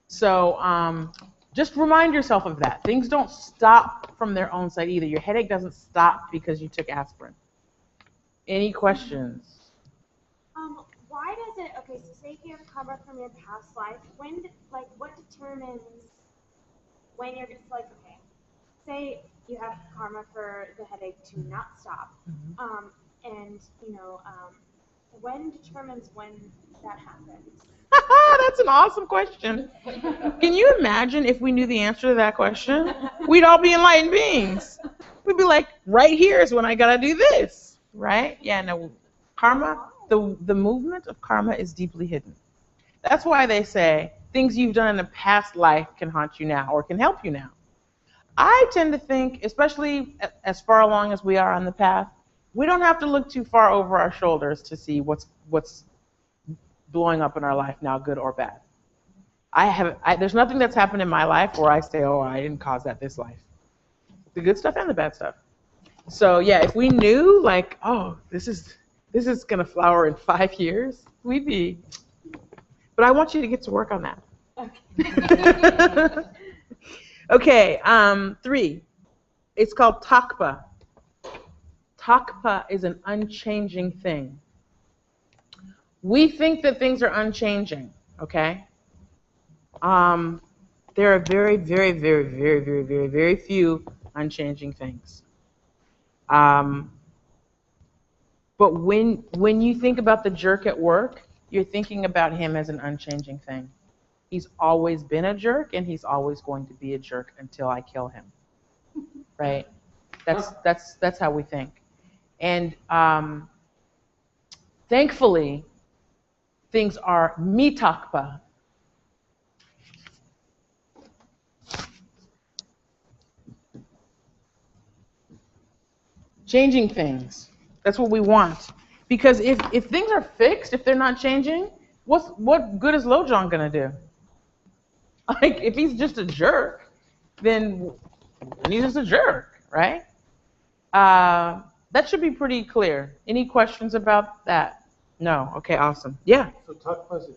So just remind yourself of that. Things don't stop from their own side either. Your headache doesn't stop because you took aspirin. Any questions? Why does it, okay, so say if you have karma from your past life, what determines when you're just like, okay, say you have karma for the headache to not stop, when determines when that happens? That's an awesome question. Can you imagine if we knew the answer to that question? We'd all be enlightened beings. We'd be like, right here is when I gotta do this, right? Yeah, no, karma, the movement of karma is deeply hidden. That's why they say things you've done in a past life can haunt you now or can help you now. I tend to think, especially as far along as we are on the path, we don't have to look too far over our shoulders to see what's blowing up in our life now, good or bad. There's nothing that's happened in my life where I say, oh, I didn't cause that this life. The good stuff and the bad stuff. So yeah, if we knew like, oh, this is gonna flower in 5 years, we'd be. But I want you to get to work on that. Okay. Okay, 3. It's called takpa. Takpa is an unchanging thing. We think that things are unchanging, okay? There are very, very, very, very, very, very, very few unchanging things. But when you think about the jerk at work, you're thinking about him as an unchanging thing. He's always been a jerk, and he's always going to be a jerk until I kill him, right? That's how we think. And thankfully, things are mitakpa. Changing things. That's what we want. Because if things are fixed, if they're not changing, what good is Lojong gonna do? Like, if he's just a jerk, then he's just a jerk, right? That should be pretty clear. Any questions about that? No. Okay, awesome. Yeah. So Takpa is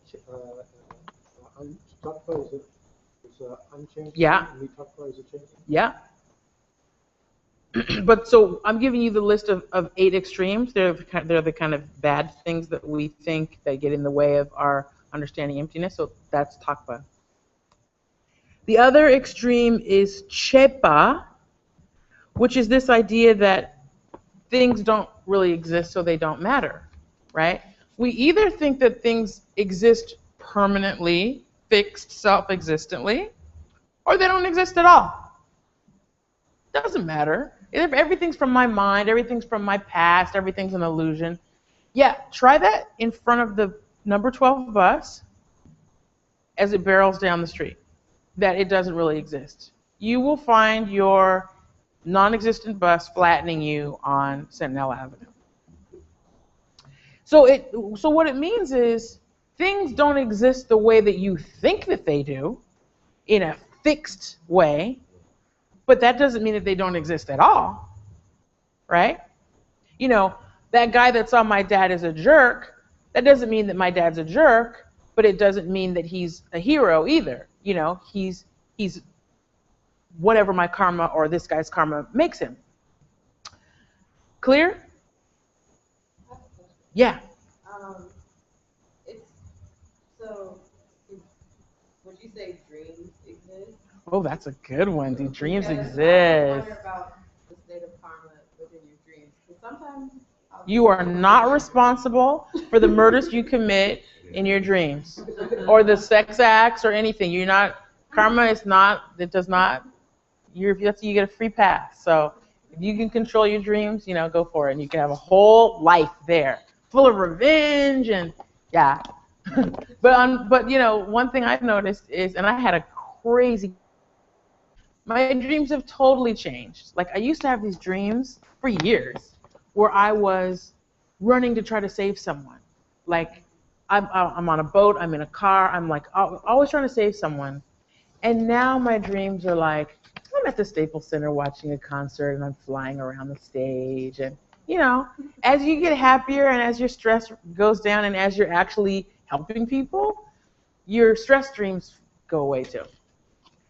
unchanging. Yeah. And Takpa is a changing. Yeah. But so I'm giving you the list of 8 extremes. They're the kind of bad things that we think that get in the way of our understanding emptiness. So that's Takpa. The other extreme is Chepa, which is this idea that things don't really exist, so they don't matter, right? We either think that things exist permanently, fixed, self-existently, or they don't exist at all. Doesn't matter. Everything's from my mind, everything's from my past, everything's an illusion. Yeah, try that in front of the number 12 bus as it barrels down the street, that it doesn't really exist. You will find your non-existent bus flattening you on Sentinel Avenue. So what it means is things don't exist the way that you think that they do, in a fixed way, but that doesn't mean that they don't exist at all, right? You know, that guy that saw my dad as a jerk, that doesn't mean that my dad's a jerk, but it doesn't mean that he's a hero either. You know, he's whatever my karma or this guy's karma makes him. Clear? Yeah. Would you say dreams exist? Oh, that's a good one. Do dreams Because exist? I wonder about the state of karma within your dreams. Because sometimes you are not responsible for the murders you commit in your dreams, or the sex acts or anything. You're not. Karma is not. It does not. You get a free pass. So if you can control your dreams, you know, go for it, and you can have a whole life there, full of revenge and yeah. But you know, one thing I've noticed is, and I had a crazy. My dreams have totally changed. Like, I used to have these dreams for years where I was running to try to save someone. Like, I'm on a boat, I'm in a car, I'm like always trying to save someone. And now my dreams are like, I'm at the Staples Center watching a concert and I'm flying around the stage. And, you know, as you get happier and as your stress goes down and as you're actually helping people, your stress dreams go away too.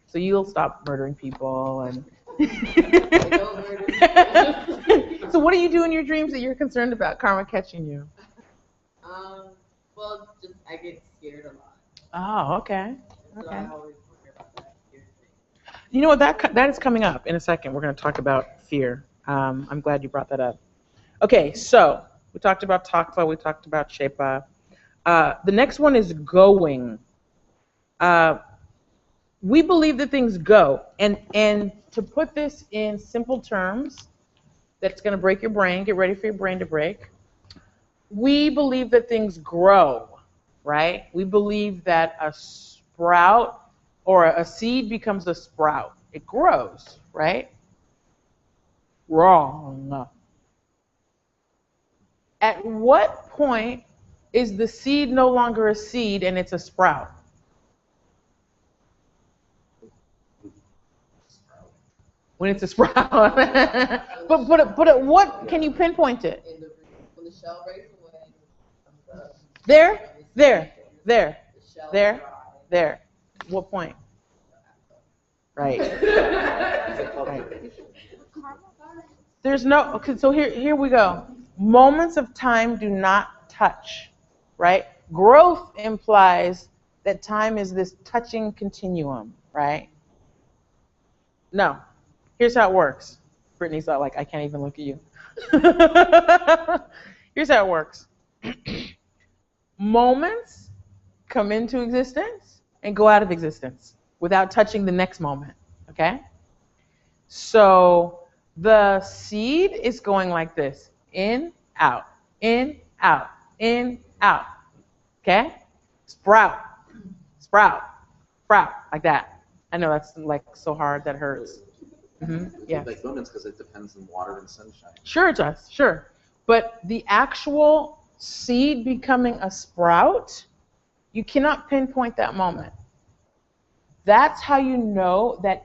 So you'll stop murdering people and So what do you do in your dreams that you're concerned about karma catching you? Well, just I get scared a lot. Oh, okay. So Okay. I always wonder about that scared thing. You know what, that is coming up in a second. We're going to talk about fear. I'm glad you brought that up. Okay, so we talked about Takpa, we talked about Shepa. The next one is going. We believe that things go. And to put this in simple terms, that's going to break your brain, get ready for your brain to break. We believe that things grow, right? We believe that a sprout or a seed becomes a sprout. It grows, right? Wrong. At what point is the seed no longer a seed and it's a sprout? When it's a sprout. but at what can you pinpoint it? When the shell breaks away. There. What point? Right. Right. There's no, okay, so here we go. Moments of time do not touch, right? Growth implies that time is this touching continuum, right? No. Here's how it works. Brittany's not like, I can't even look at you. Here's how it works. Moments come into existence and go out of existence without touching the next moment, okay? So the seed is going like this, in, out, in, out, in, out, okay? Sprout, like that. I know that's like so hard, that hurts. Yeah. Like moments because it depends on water and sunshine. Sure it does, sure. But the actual seed becoming a sprout, you cannot pinpoint that moment. That's how you know that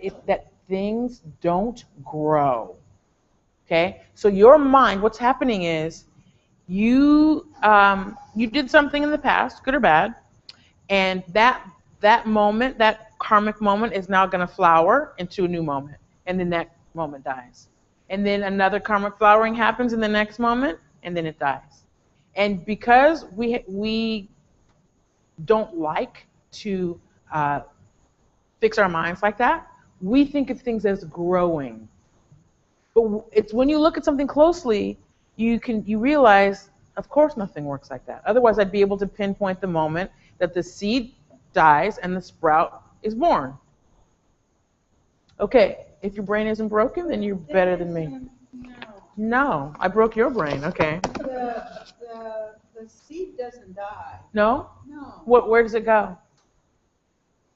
things don't grow. Okay? So your mind, what's happening is you did something in the past, good or bad, and that moment, that karmic moment, is now going to flower into a new moment, and then that moment dies. And then another karmic flowering happens in the next moment, and then it dies. And because we don't like to fix our minds like that, we think of things as growing. But it's when you look at something closely, you realize, of course, nothing works like that. Otherwise, I'd be able to pinpoint the moment that the seed dies and the sprout is born. Okay, if your brain isn't broken, then you're better than me. No, I broke your brain. Okay. The seed doesn't die. No? No. Where does it go?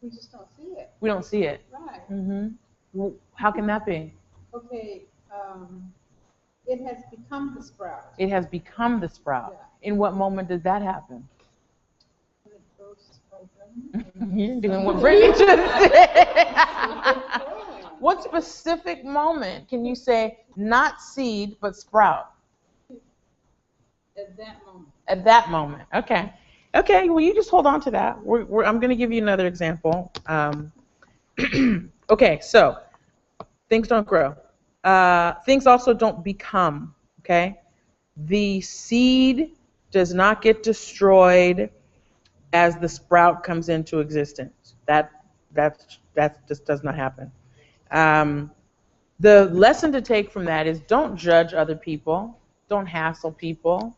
We just don't see it. We don't see it. Right. Mm-hmm. Well, how can that be? Okay. It has become the sprout. It has become the sprout. Yeah. In what moment did that happen? When it bursts open. You're doing what Brittany just did. What specific moment can you say, not seed, but sprout? At that moment. At that moment. Okay. Okay, well, you just hold on to that. I'm going to give you another example. Okay, so things don't grow. Things also don't become, okay? The seed does not get destroyed as the sprout comes into existence. That just does not happen. The lesson to take from that is don't judge other people. Don't hassle people.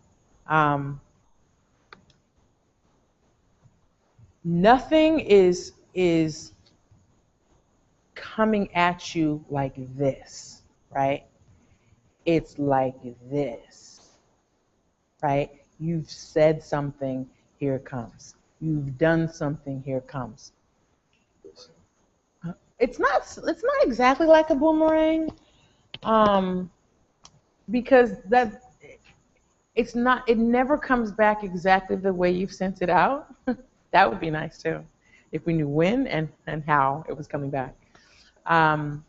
Nothing is coming at you like this, right? It's like this, right? You've said something, here it comes. You've done something, here it comes. It's not exactly like a boomerang, because it never comes back exactly the way you've sent it out. That would be nice too, if we knew when and how it was coming back. And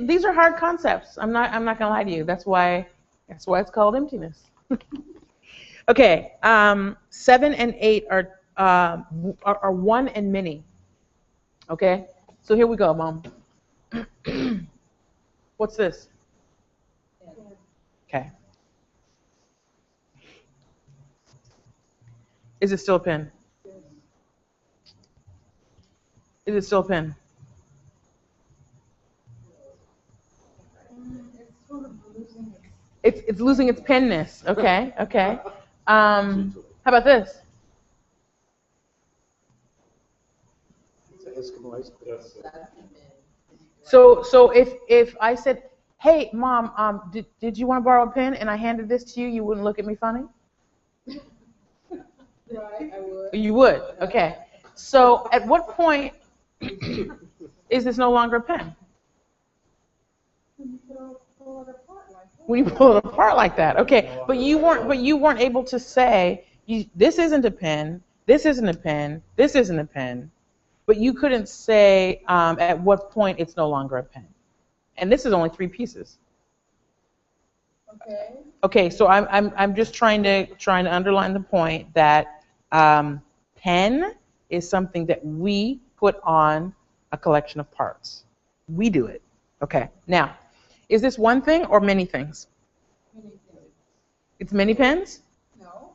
these are hard concepts. I'm not gonna lie to you. That's why it's called emptiness. Okay, 7 and 8 are one and many. Okay, so here we go, Mom. What's this? Okay. Is it still a pen? Is it still a pen? It's losing its penness. Okay, okay. How about this? So if I said, "Hey, Mom, did you want to borrow a pen?" and I handed this to you, you wouldn't look at me funny? Right, I would. You would. Okay. So at what point is this no longer a pen? When you pull it apart like that. Okay, but you weren't able to say, this isn't a pen, this isn't a pen, this isn't a pen. But you couldn't say at what point it's no longer a pen. And this is only 3 pieces. Okay. Okay, so I'm just trying to underline the point that pen is something that we put on a collection of parts. We do it. Okay. Now, is this one thing or many things? Many things. It's many pens? No.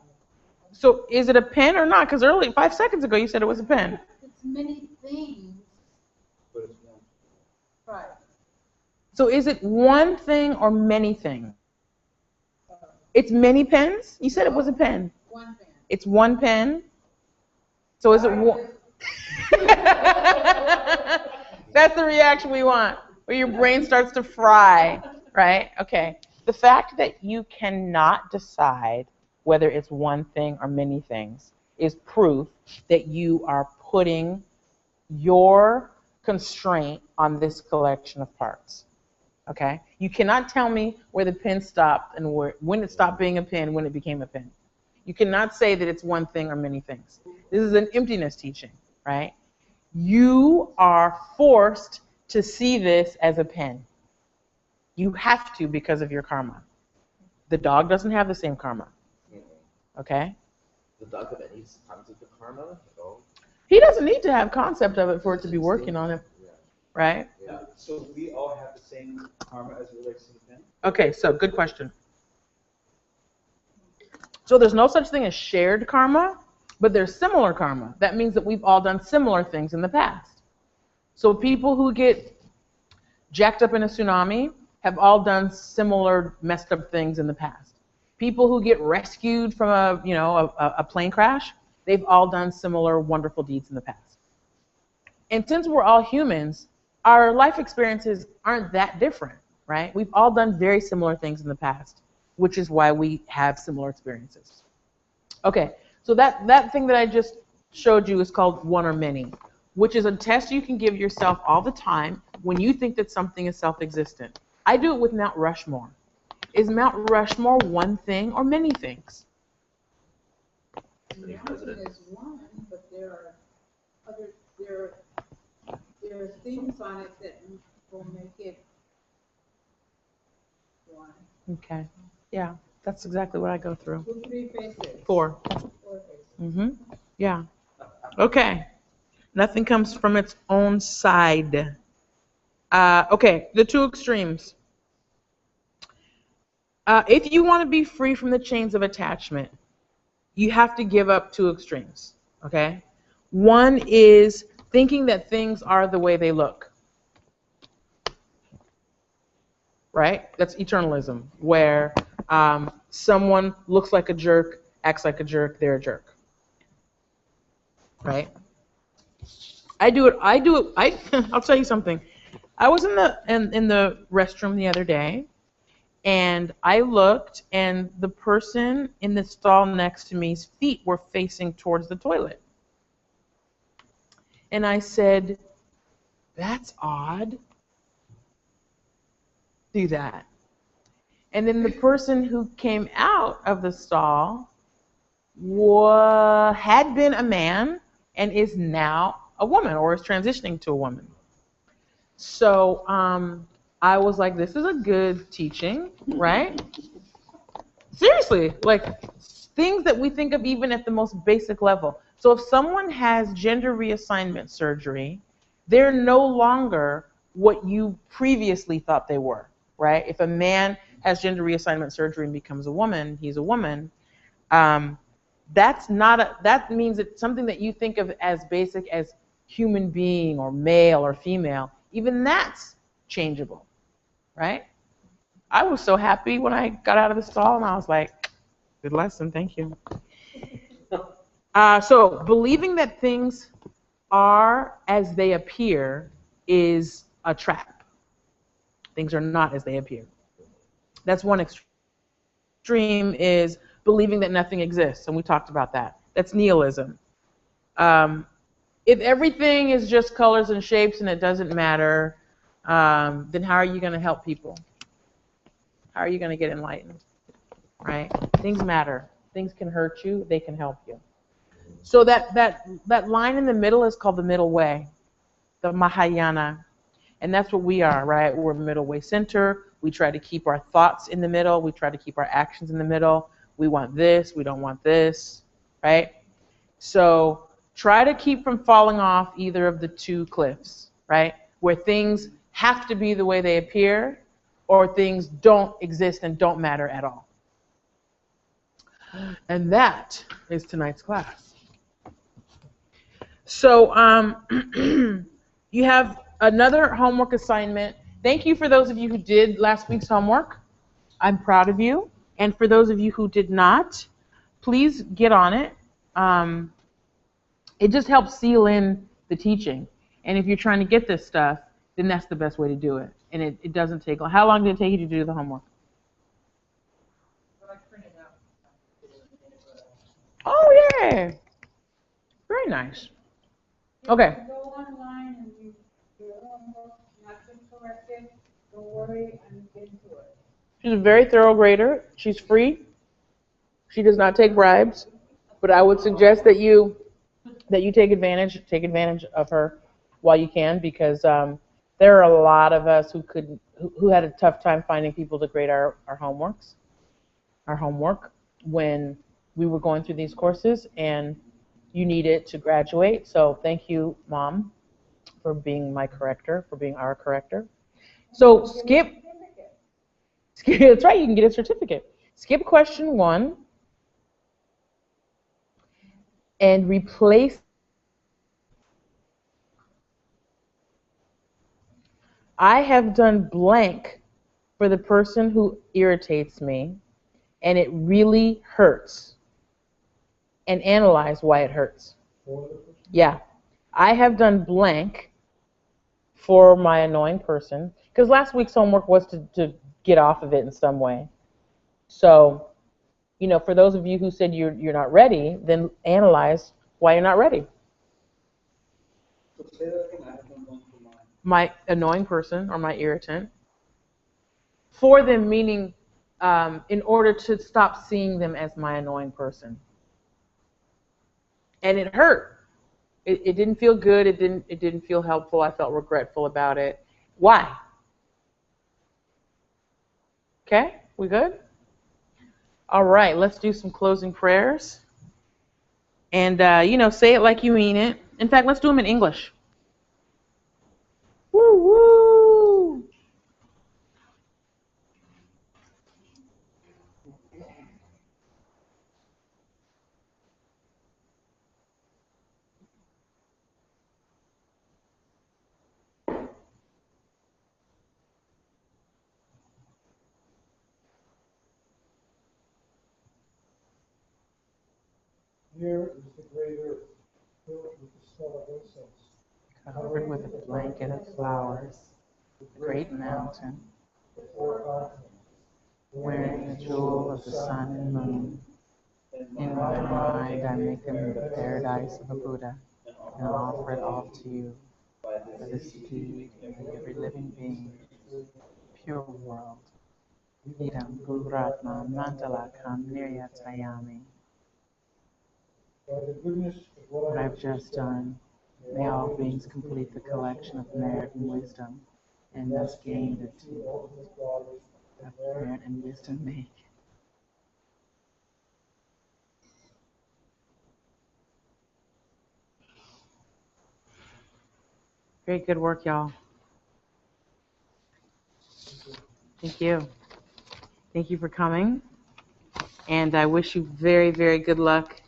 So is it a pen or not? Because earlier, 5 seconds ago, you said it was a pen. It's many things. But it's one. Right. So is it one thing or many things? It's many pens? You said it was a pen. One pen. It's one pen? So is it one? That's the reaction we want, where your brain starts to fry, right? Okay. The fact that you cannot decide whether it's one thing or many things is proof that you are putting your constraint on this collection of parts. Okay? You cannot tell me where the pen stopped and when it stopped being a pen, when it became a pen. You cannot say that it's one thing or many things. This is an emptiness teaching, right? You are forced to see this as a pen. You have to because of your karma. The dog doesn't have the same karma. Okay? The dog have any concept of karma at all? He doesn't need to have concept of it for it to be working on him, Yeah. right? Yeah. So we all have the same karma as it relates to the pen? Okay, so good question. So there's no such thing as shared karma, but there's similar karma. That means that we've all done similar things in the past. So people who get jacked up in a tsunami have all done similar messed up things in the past. People who get rescued from a plane crash, they've all done similar wonderful deeds in the past. And since we're all humans, our life experiences aren't that different, right? We've all done very similar things in the past, which is why we have similar experiences. Okay, so that thing that I just showed you is called one or many, which is a test you can give yourself all the time when you think that something is self-existent. I do it with Mount Rushmore. Is Mount Rushmore one thing or many things? The mountain is one, but there are things on it that will make it one. Okay, yeah, that's exactly what I go through. 2, 3 faces. 4. 4 faces. Yeah. Okay. Nothing comes from its own side. Okay, the two extremes. If you want to be free from the chains of attachment, you have to give up two extremes, okay? One is thinking that things are the way they look, right? That's eternalism, where someone looks like a jerk, acts like a jerk, they're a jerk, right? I'll tell you something. I was in the restroom the other day, and I looked, and the person in the stall next to me's feet were facing towards the toilet. And I said, that's odd. Do that. And then the person who came out of the stall had been a man and is now a woman, or is transitioning to a woman. So I was like, this is a good teaching, right? Seriously, like things that we think of even at the most basic level. So if someone has gender reassignment surgery, they're no longer what you previously thought they were, right? If a man has gender reassignment surgery and becomes a woman, he's a woman. That means it's something that you think of as basic as human being or male or female. Even that's changeable, right? I was so happy when I got out of the stall, and I was like, good lesson, thank you. So believing that things are as they appear is a trap. Things are not as they appear. That's one extreme, is believing that nothing exists, and we talked about that. That's nihilism. If everything is just colors and shapes and it doesn't matter, then how are you going to help people? How are you going to get enlightened? Right? Things matter. Things can hurt you. They can help you. So that line in the middle is called the middle way, the Mahayana. And that's what we are, right? We're a middle way center. We try to keep our thoughts in the middle. We try to keep our actions in the middle. We want this. We don't want this, right? So try to keep from falling off either of the two cliffs, right? Where things have to be the way they appear, or things don't exist and don't matter at all. And that is tonight's class. So you have another homework assignment. Thank you for those of you who did last week's homework. I'm proud of you. And for those of you who did not, please get on it. It just helps seal in the teaching. And if you're trying to get this stuff, then that's the best way to do it. And it doesn't take long. How long did it take you to do the homework? Oh, yeah. Very nice. Okay. Go online and you do your homework, not been corrected, go work story, I'm into it. She's a very thorough grader. She's free. She does not take bribes, but I would suggest that you take advantage of her while you can, because there are a lot of us who had a tough time finding people to grade our homework when we were going through these courses, and you need it to graduate. So thank you, Mom, for being my corrector, for being our corrector. So skip. That's right, you can get a certificate. Skip question 1 and replace. I have done blank for the person who irritates me, and it really hurts. And analyze why it hurts. Yeah. I have done blank for my annoying person, because last week's homework was to get off of it in some way. So, for those of you who said you're not ready, then analyze why you're not ready. My annoying person or my irritant. For them meaning in order to stop seeing them as my annoying person. And it hurt. It didn't feel good. It didn't feel helpful. I felt regretful about it. Why? Okay, we good? All right, let's do some closing prayers. And, say it like you mean it. In fact, let's do them in English. Woo, woo. Here is the great earth, filled with the smell of incense, Covered with a blanket of flowers, the great mountain, the four continents, wearing the jewel of the sun and moon. In my mind, I make them the paradise of a Buddha and offer it all to you for this deed and every living being, pure world. Idam Guratma Mantalakam Niryatayami. by the goodness of What I've just done, may all beings complete the collection of merit and wisdom, and thus gain the two ultimate qualities of merit and wisdom make. Great, good work, y'all. Thank you. Thank you for coming. And I wish you very, very good luck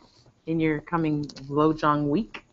in your coming Lojong week.